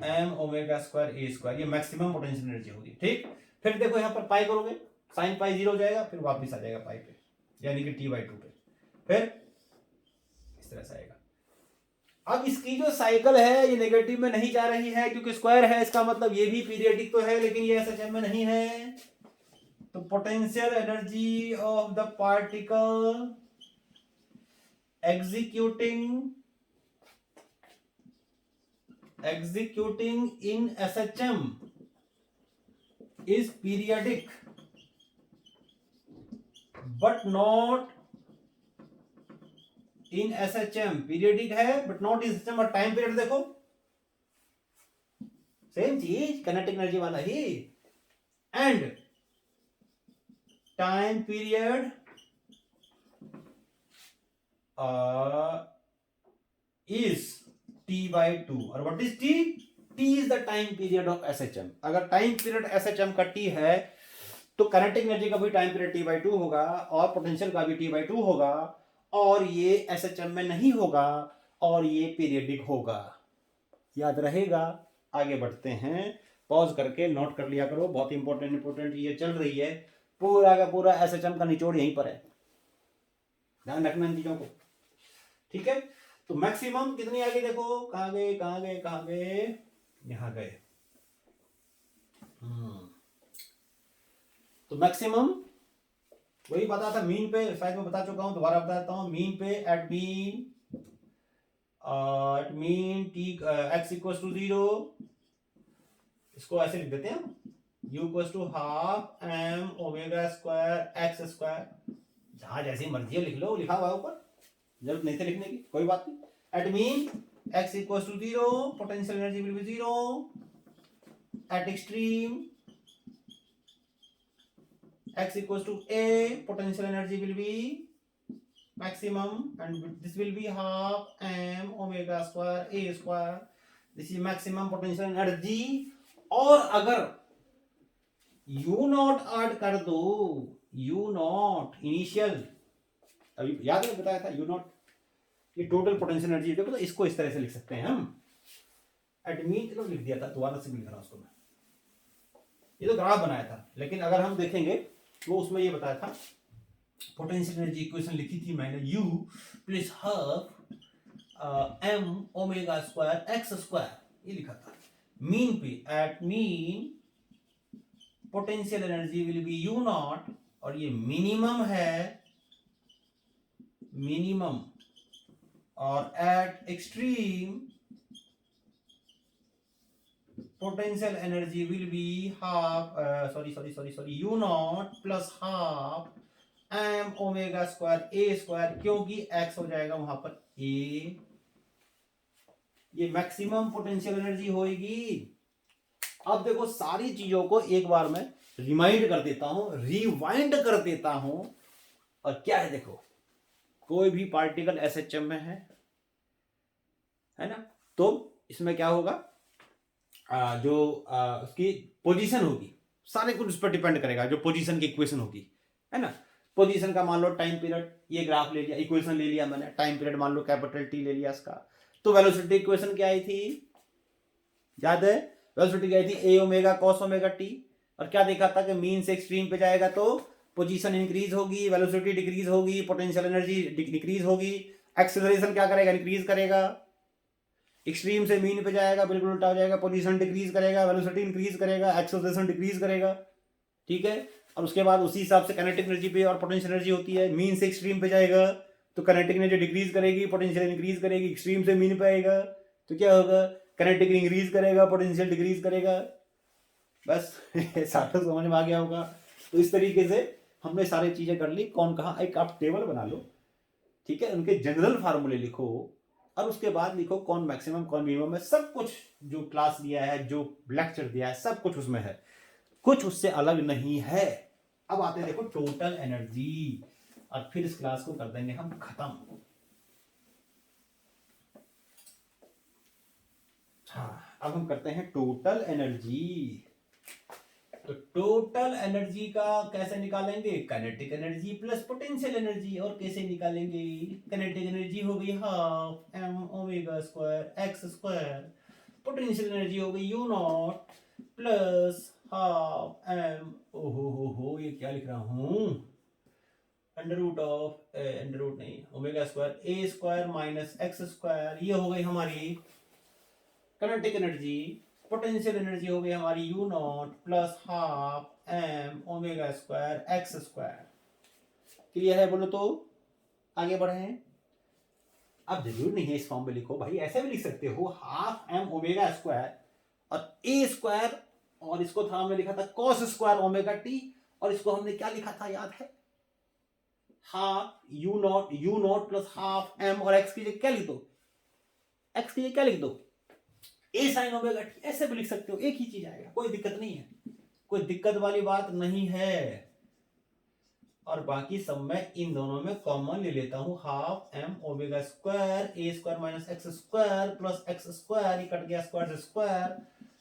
m omega square a square, ये मैक्सिमम पोटेंशियल एनर्जी होगी, ठीक। फिर देखो यहां पर पाई करोगे, साइन पाई 0 हो जाएगा, फिर वापस आ जाएगा पाई पे, यानी कि t बाय 2 पे, फिर इस तरह से आएगा। अब इसकी जो साइकिल है ये नेगेटिव में नहीं जा रही है क्योंकि स्क्वायर है, इसका मतलब ये भी पीरियडिक तो है लेकिन ये एसएचएम में नहीं है। तो potential energy of the particle executing in SHM is periodic but not in SHM, periodic है बट नॉट इन SHM। और टाइम पीरियड देखो सेम चीज, काइनेटिक एनर्जी वाला ही, and time period is t by 2। और what is t? t is the time period of SHM। अगर time period SHM का t है तो काइनेटिक एनर्जी का भी टाइम पीरियड t by 2 होगा और पोटेंशियल का भी t by 2 होगा, और ये SHM में नहीं होगा और ये पीरियडिक होगा। याद रहेगा। आगे बढ़ते हैं, पॉज करके नोट कर लिया करो, बहुत इंपॉर्टेंट ये चल रही है, पूरा का पूरा SHM का निचोड़ यहीं पर है, ध्यान रखना इन चीजों को, ठीक है। तो मैक्सिमम कितनी आ गई देखो, कहां गए, यहां गए। तो मैक्सिमम वही बता था, मीन पे शायद मैं बता चुका हूं, दोबारा बताता हूं। मीन पे at mean t x equal to 0, इसको ऐसे लिख देते हैं u equals to half m omega square x square, जहां जैसी मर्जी है लिख लो, लिखा हुआ है ऊपर, जरूरत नहीं थे लिखने की, कोई बात नहीं। At mean x equals to 0, potential energy will be 0 at extreme, x equals to a, potential energy will be maximum, and this will be half m omega square a square, this is maximum potential energy। और अगर u not add कर दो, u not initial, अभी याद है बताया था u not, ये टोटल पोटेंशियल एनर्जी देखो, तो इसको इस तरह से लिख सकते हैं हम, एट मीन चलो लिख दिया था, दोबारा से लिख रहा हूं उसको मैं, ये तो ग्राफ बनाया था, लेकिन अगर हम देखेंगे वो उसमें ये बताया था, पोटेंशियल एनर्जी इक्वेशन लिखी थी मैंने, u plus half m omega square x square, ये लिखा था। मीन पे, at mean potential energy will be u not, और ये मिनिमम है, मिनिमम, और at extreme potential energy will be half sorry u naught plus half m omega square a square, क्योंकि x हो जाएगा वहां पर a, ये मैक्सिमम पोटेंशियल एनर्जी होगी। अब देखो सारी चीजों को एक बार मैं रिमाइंड कर देता हूं, रिवाइंड कर देता हूं, और क्या है देखो, कोई भी पार्टिकल एसएचएम में है ना, तो इसमें क्या होगा, जो उसकी पोजीशन होगी, सारे कुछ उस पर डिपेंड करेगा, जो पोजीशन की इक्वेशन होगी, है ना। पोजीशन का मान लो टाइम पीरियड, ये ग्राफ ले लिया, इक्वेशन ले लिया मैंने, टाइम पीरियड मान लो कैपिटल टी ले लिया इसका, तो वेलोसिटी इक्वेशन क्या आई थी, याद है, वेलोसिटी क्या आई थी, ए ओमेगा कॉस ओमेगा टी, और क्या देखा था कि मीन से एक्सट्रीम पे जाएगा तो पोजीशन इंक्रीज होगी, वेलोसिटी डिक्रीज होगी, पोटेंशियल एनर्जी डिक्रीज होगी, एक्सेलरेशन क्या करेगा, इंक्रीज करेगा, एक्सट्रीम से मीन पे जाएगा बिल्कुल उल्टा हो जाएगा, पोजीशन डिक्रीज करेगा, वेलोसिटी इंक्रीज करेगा, एक्सेलरेशन डिक्रीज करेगा, ठीक है। और उसके बाद उसी हिसाब से काइनेटिक एनर्जी पे और पोटेंशियल एनर्जी होती है, मीन से एक्सट्रीम पे जाएगा तो काइनेटिक एनर्जी डिक्रीज करेगी, पोटेंशियल इंक्रीज करेगी, एक्सट्रीम से मीन पे आएगा तो क्या होगा, काइनेटिक इंक्रीज करेगा, पोटेंशियल डिक्रीज करेगा, बस सारा समझ में आ गया होगा। तो इस तरीके से हमने सारी चीजें कर ली, कौन कहाँ, एक आप टेबल बना लो, ठीक है, उनके जनरल फार्मूले लिखो, और उसके बाद लिखो कौन मैक्सिमम कौन मिनिमम है, सब कुछ जो क्लास दिया है, जो लेक्चर दिया है, सब कुछ उसमें है, कुछ उससे अलग नहीं है। अब आते हैं देखो टोटल एनर्जी, और फिर इस क्लास को कर देंगे हम खत्म। हाँ, अब हम करते हैं टोटल एनर्जी। तो टोटल एनर्जी का कैसे निकालेंगे, kinetic energy plus potential energy, और कैसे निकालेंगे, काइनेटिक एनर्जी हो गई half m omega square x square, potential energy हो गई u not plus half m, ओहो ये क्या लिख रहा हूं, under root of, under root नहीं, omega square a square minus x square, ये हो गई हमारी काइनेटिक एनर्जी। पोटेंशियल एनर्जी हो गई हमारी u not plus half m omega square x square. Clear है, बोलो तो आगे बढ़े हैं। अब जरूर नहीं है इस फॉर्म में लिखो भाई, ऐसे भी लिख सकते हो, हाफ एम ओमेगा स्क्वायर और ए स्क्वायर, और इसको था हमने लिखा था कॉस स्क्वायर ओमेगा टी, और इसको हमने क्या लिखा था याद है, half u not plus half m, और एक्स की जगह क्या लिख दो, एक्स की जगह क्या लिख दो, ए साइन ओमेगा टी, ऐसे भी लिख सकते हो, एक ही चीज आएगा, कोई दिक्कत नहीं है, कोई दिक्कत वाली बात नहीं है। और बाकी सब मैं इन दोनों में कॉमन ले लेता हूं, half m omega square a square minus x square plus x square, ये कट गया स्क्वायर से square,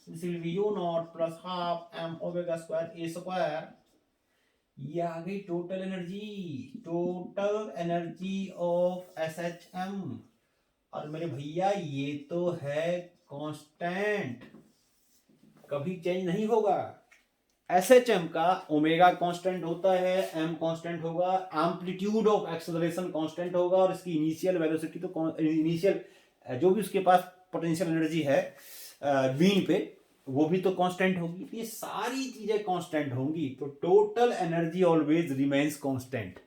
this will be u not plus half m omega square a square. ये आ गई टोटल एनर्जी ऑफ एसएचएम। और मेरे भैया ये तो है कांस्टेंट, कभी चेंज नहीं होगा। एसएचएम का ओमेगा कांस्टेंट होता है, एम कांस्टेंट होगा, एम्पलीट्यूड ऑफ एक्सेलरेशन कांस्टेंट होगा, और इसकी इनिशियल वेलोसिटी तो इनिशियल जो भी उसके पास पोटेंशियल एनर्जी है मीन पे, वो भी तो कांस्टेंट होगी। ये सारी चीजें कांस्टेंट होंगी, तो total energy always remains constant.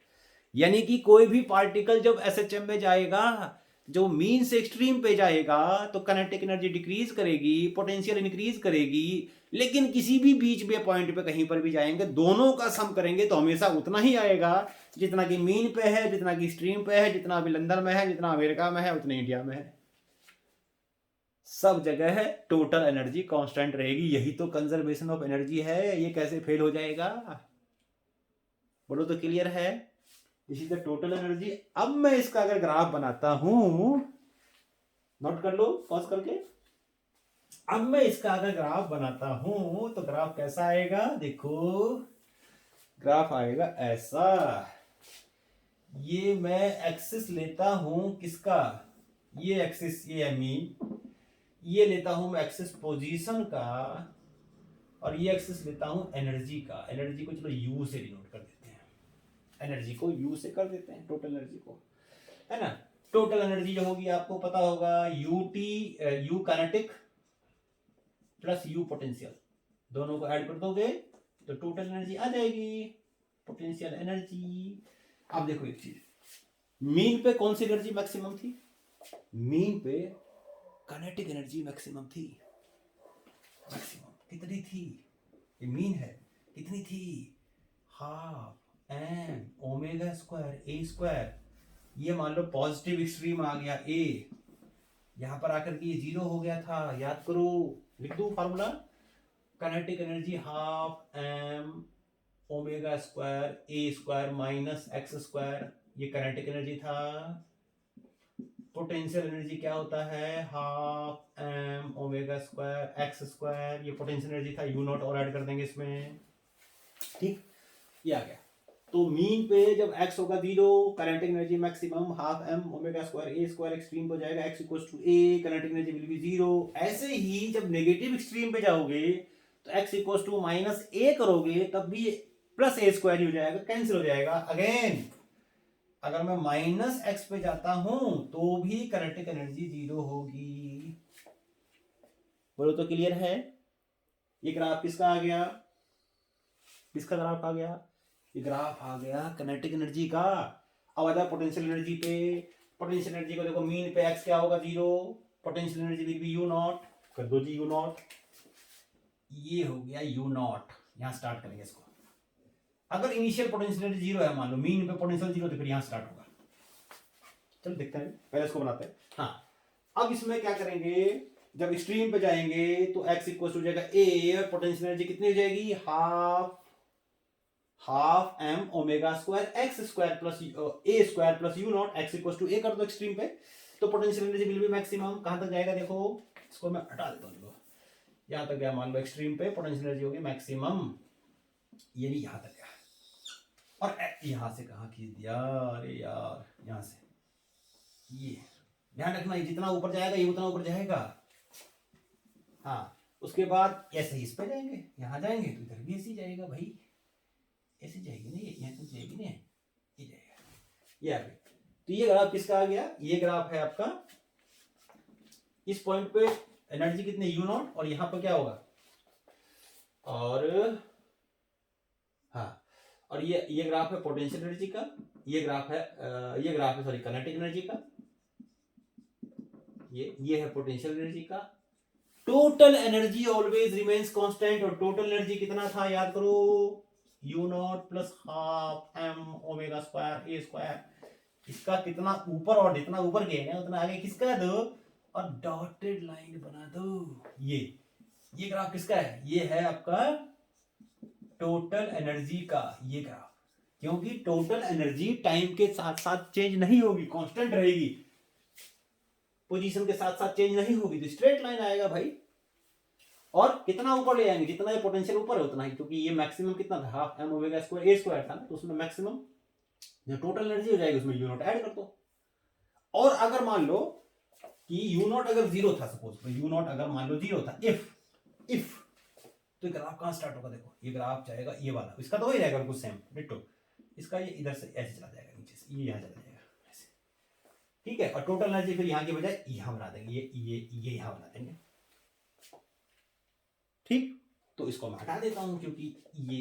यानी कि कोई भी पार्टिकल जब एसएचएम में जाएगा, जो मीन से एक्सट्रीम पे जाएगा, तो काइनेटिक एनर्जी डिक्रीज करेगी, पोटेंशियल इंक्रीज करेगी, लेकिन किसी भी बीच में पॉइंट पे कहीं पर भी जाएंगे, दोनों का सम करेंगे तो हमेशा उतना ही आएगा जितना कि मीन पे है, जितना कि स्ट्रीम पे है, जितना अभी लंदन में है, जितना अमेरिका में है, उतने इंडिया में है। सब जगह है टोटल एनर्जी कांस्टेंट रहेगी। यही तो कंजर्वेशन ऑफ एनर्जी है। ये कैसे फेल हो जाएगा? बोलो तो क्लियर है। इसी तरह टोटल एनर्जी। अब मैं इसका अगर ग्राफ बनाता हूं, नोट कर लो पॉज करके। अब मैं इसका अगर ग्राफ बनाता हूं तो ग्राफ कैसा आएगा? देखो ग्राफ आएगा ऐसा। ये मैं एक्सिस लेता हूं किसका? ये एक्सिस, ये है मीन। ये लेता हूं मैं एक्सिस पोजीशन का, और ये एक्सिस लेता हूं एनर्जी का। एनर्जी को चलो यू से डिनोट कर देते हैं। एनर्जी को यू से कर देते हैं, टोटल एनर्जी को, है ना। टोटल एनर्जी जो होगी आपको पता होगा, you kinetic plus you potential, दोनों को ऐड कर दोगे तो टोटल एनर्जी आ जाएगी, पोटेंशियल एनर्जी। अब देखो एक चीज, मीन पे कौन सी एनर्जी मैक्सिमम थी? मीन पे काइनेटिक एनर्जी मैक्सिमम थी। मैक्सिमम कितनी थी? ये मीन है, कितनी थी? Half m omega square a square. ये मान लो पॉजिटिव एक्सट्रीम आ गया ए, यहां पर आकर के ये 0 हो गया था, याद करो। लिख दो formula, kinetic energy half m omega square a square minus x square, ये काइनेटिक एनर्जी था। पोटेंशियल एनर्जी क्या होता है? Half m omega square x square, ये पोटेंशियल एनर्जी था, यू नॉट और ऐड कर देंगे इसमें। ठीक, ये आ गया। तो मीन पे जब x होगा 0, kinetic energy maximum half m omega square a square, extreme पे जाएगा x equals to a, kinetic energy will be 0। ऐसे ही जब नेगेटिव एक्सट्रीम पे जाओगे तो x equals to minus a करोगे तब भी प्लस a स्क्वायर ही हो जाएगा, कैंसिल हो जाएगा। अगेन अगर मैं माइनस x पे जाता हूं तो भी काइनेटिक एनर्जी 0 होगी। बोलो तो क्लियर है। ये ग्राफ किसका आ गया? किसका ग्राफ आ गया? ये ग्राफ आ गया काइनेटिक एनर्जी का। अब आ जाओ पोटेंशियल एनर्जी पे। पोटेंशियल एनर्जी को देखो, मीन पे x क्या होगा? 0। Potential energy will be u not, कर दो जी यू नॉट। ये हो गया यू नॉट। यहां स्टार्ट करेंगे इसको। अगर इनिशियल पोटेंशियल एनर्जी 0 है, मान लो मीन पे पोटेंशियल 0, तो फिर यहां स्टार्ट होगा। चलो देखते हैं, पहले इसको बनाते हैं। हाँ, अब इसमें क्या करेंगे, जब एक्सट्रीम पे जाएंगे तो x इक्वल हो जाएगा a, पोटेंशियल एनर्जी कितनी हो जाएगी? Half m omega square x square plus a square plus u not, x equal to a कर दो एक्सट्रीम पे, तो potential energy will be maximum. कहां तक जाएगा देखो, इसको मैं हटा देता हूं, यहां तक गया। मान लो एक्सट्रीम पे पोटेंशियल एनर्जी होगी मैक्सिमम, ये नहीं यहां तक गया। और यहां से कहां खींच दिया? अरे यार, यहां से ये ध्यान रखना, जितना ऊपर जाएगा ये उतना ऊपर जाएगा। हाँ, उसके बाद ऐसे ही इस पे जाएंगे, यहां जाएंगे तो इधर भी ऐसे जाएगा भाई, ऐसे जाएगी नहीं, यहाँ तक जाएगी नहीं, ये जाएगा, ये आ गया। तो ये ग्राफ किसका आ गया? ये ग्राफ है आपका। इस पॉइंट पे एनर्जी कितनी? यू नॉट, और यहां पर क्या होगा? और हाँ, और ये ग्राफ है पोटेंशियल एनर्जी का, ये ग्राफ है सॉरी काइनेटिक एनर्जी का, ये है पोटेंशियल एनर्जी का। Total energy always remains constant, और टोटल एनर्जी कितना था याद करो? U not plus half m omega square a square. इसका कितना ऊपर, और जितना ऊपर गए ना उतना आगे किसका दो, और डॉटेड लाइन बना दो। ये ग्राफ किसका है? ये है आपका टोटल एनर्जी का ये ग्राफ। क्योंकि टोटल एनर्जी टाइम के साथ साथ चेंज नहीं होगी, कांस्टेंट रहेगी, पोजीशन के साथ साथ चेंज नहीं होगी, तो स्ट्रेट लाइन आएगा भाई। और कितना ऊपर ले जाएंगे, जितना ये पोटेंशियल ऊपर है उतना ही, क्योंकि ये मैक्सिमम कितना था? Half m omega square a square था ना, तो उसमें मैक्सिमम जो टोटल एनर्जी हो जाएगी उसमें यू नॉट ऐड कर दो। और अगर मान लो कि यू नॉट अगर 0 था, सपोज यू नॉट अगर मान लो 0 था, इफ तो ग्राफ कहां स्टार्ट होगा? देखो ये ग्राफ जाएगा ये वाला, इसका तो हो ही जाएगा बिल्कुल सेम डिट्टो। इसका ये इधर से ऐसे चला जाएगा, नीचे से ये यहां चला जाएगा ऐसे, ठीक है। और टोटल एनर्जी फिर यहां की बजाय यहां बना देंगे, ये यहां बना देंगे, ठीक। तो इसको मैं हटा देता हूं क्योंकि ये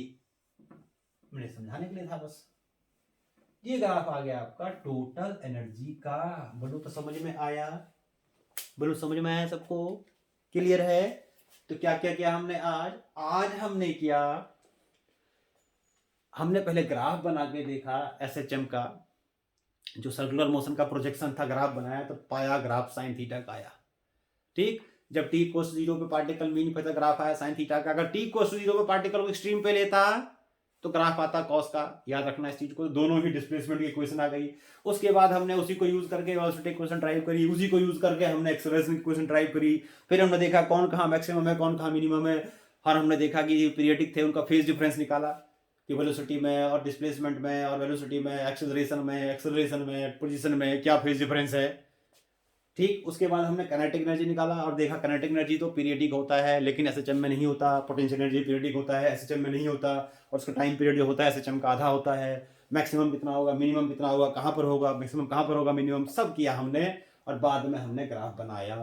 मैंने समझाने के लिए था बस। ये ग्राफ आ गया आपका टोटल एनर्जी का। बोलो तो समझ में आया? बोलो समझ में आया सबको? क्लियर है? तो क्या क्या किया हमने आज आज हमने किया, हमने पहले ग्राफ बना के देखा एसएचएम का, जो सर्कुलर मोशन का प्रोजेक्शन था, ग्राफ बनाया तो पाया ग्राफ साइन थीटा का आया। ठीक, जब टी कोस 0 पे पार्टिकल मीन पे था, ग्राफ आया साइन थीटा का। अगर टी कोस 0 पे पार्टिकल को एक्सट्रीम पे लेता तो ग्राफ आता कॉस का। याद रखना इस चीज को, दोनों ही डिस्प्लेसमेंट की इक्वेशन आ गई। उसके बाद हमने उसी को यूज करके वेलोसिटी इक्वेशन ड्राइव करी, उसी को यूज करके हमने एक्सेलरेशन इक्वेशन ड्राइव करी। फिर हमने देखा कौन कहाँ मैक्सिमम है, कौन कहाँ मिनिमम है, और हमने देखा कि पीरियडिक थे उनका फेज डिफरेंस निकाला कि वेलोसिटी में और डिस्प्लेसमेंट में और वेलोसिटी में, एक्सेलरेशन में, पोजीशन में क्या फेज डिफरेंस है। ठीक, उसके बाद हमने काइनेटिक एनर्जी निकाला और देखा काइनेटिक एनर्जी तो पीरियडिक होता है लेकिन एसएचएम में नहीं होता। पोटेंशियल एनर्जी पीरियडिक होता है, एसएचएम में नहीं होता, और उसका टाइम पीरियड जो होता है एसएचएम का आधा होता है। मैक्सिमम कितना होगा, मिनिमम कितना होगा, कहाँ पर होगा मैक्सिमम, कहाँ पर होगा मिनिमम, सब किया हमने, और बाद में हमने ग्राफ बनाया।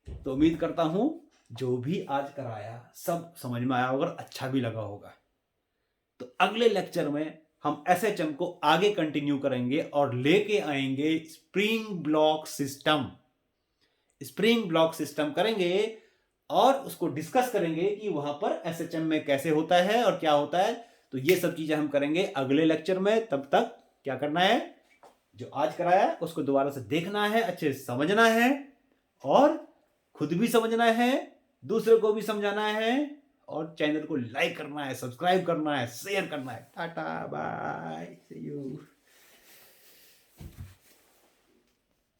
तो उम्मीद करता हूं जो भी आज कराया सब समझ में आया होगा, अच्छा भी लगा होगा। तो अगले लेक्चर में हम एसएचएम को आगे कंटिन्यू करेंगे और लेके आएंगे spring block system. Spring block system करेंगे और उसको डिस्कस करेंगे कि वहां पर एसएचएम में कैसे होता है और क्या होता है। तो ये सब चीजें हम करेंगे अगले लेक्चर में। तब तक क्या करना है, जो आज कराया उसको दोबारा से देखना है, अच्छे से समझना है, और खुद भी समझना है, दूसरे को भी समझाना है, और चैनल को लाइक करना है, सब्सक्राइब करना है, शेयर करना है। Tata bye.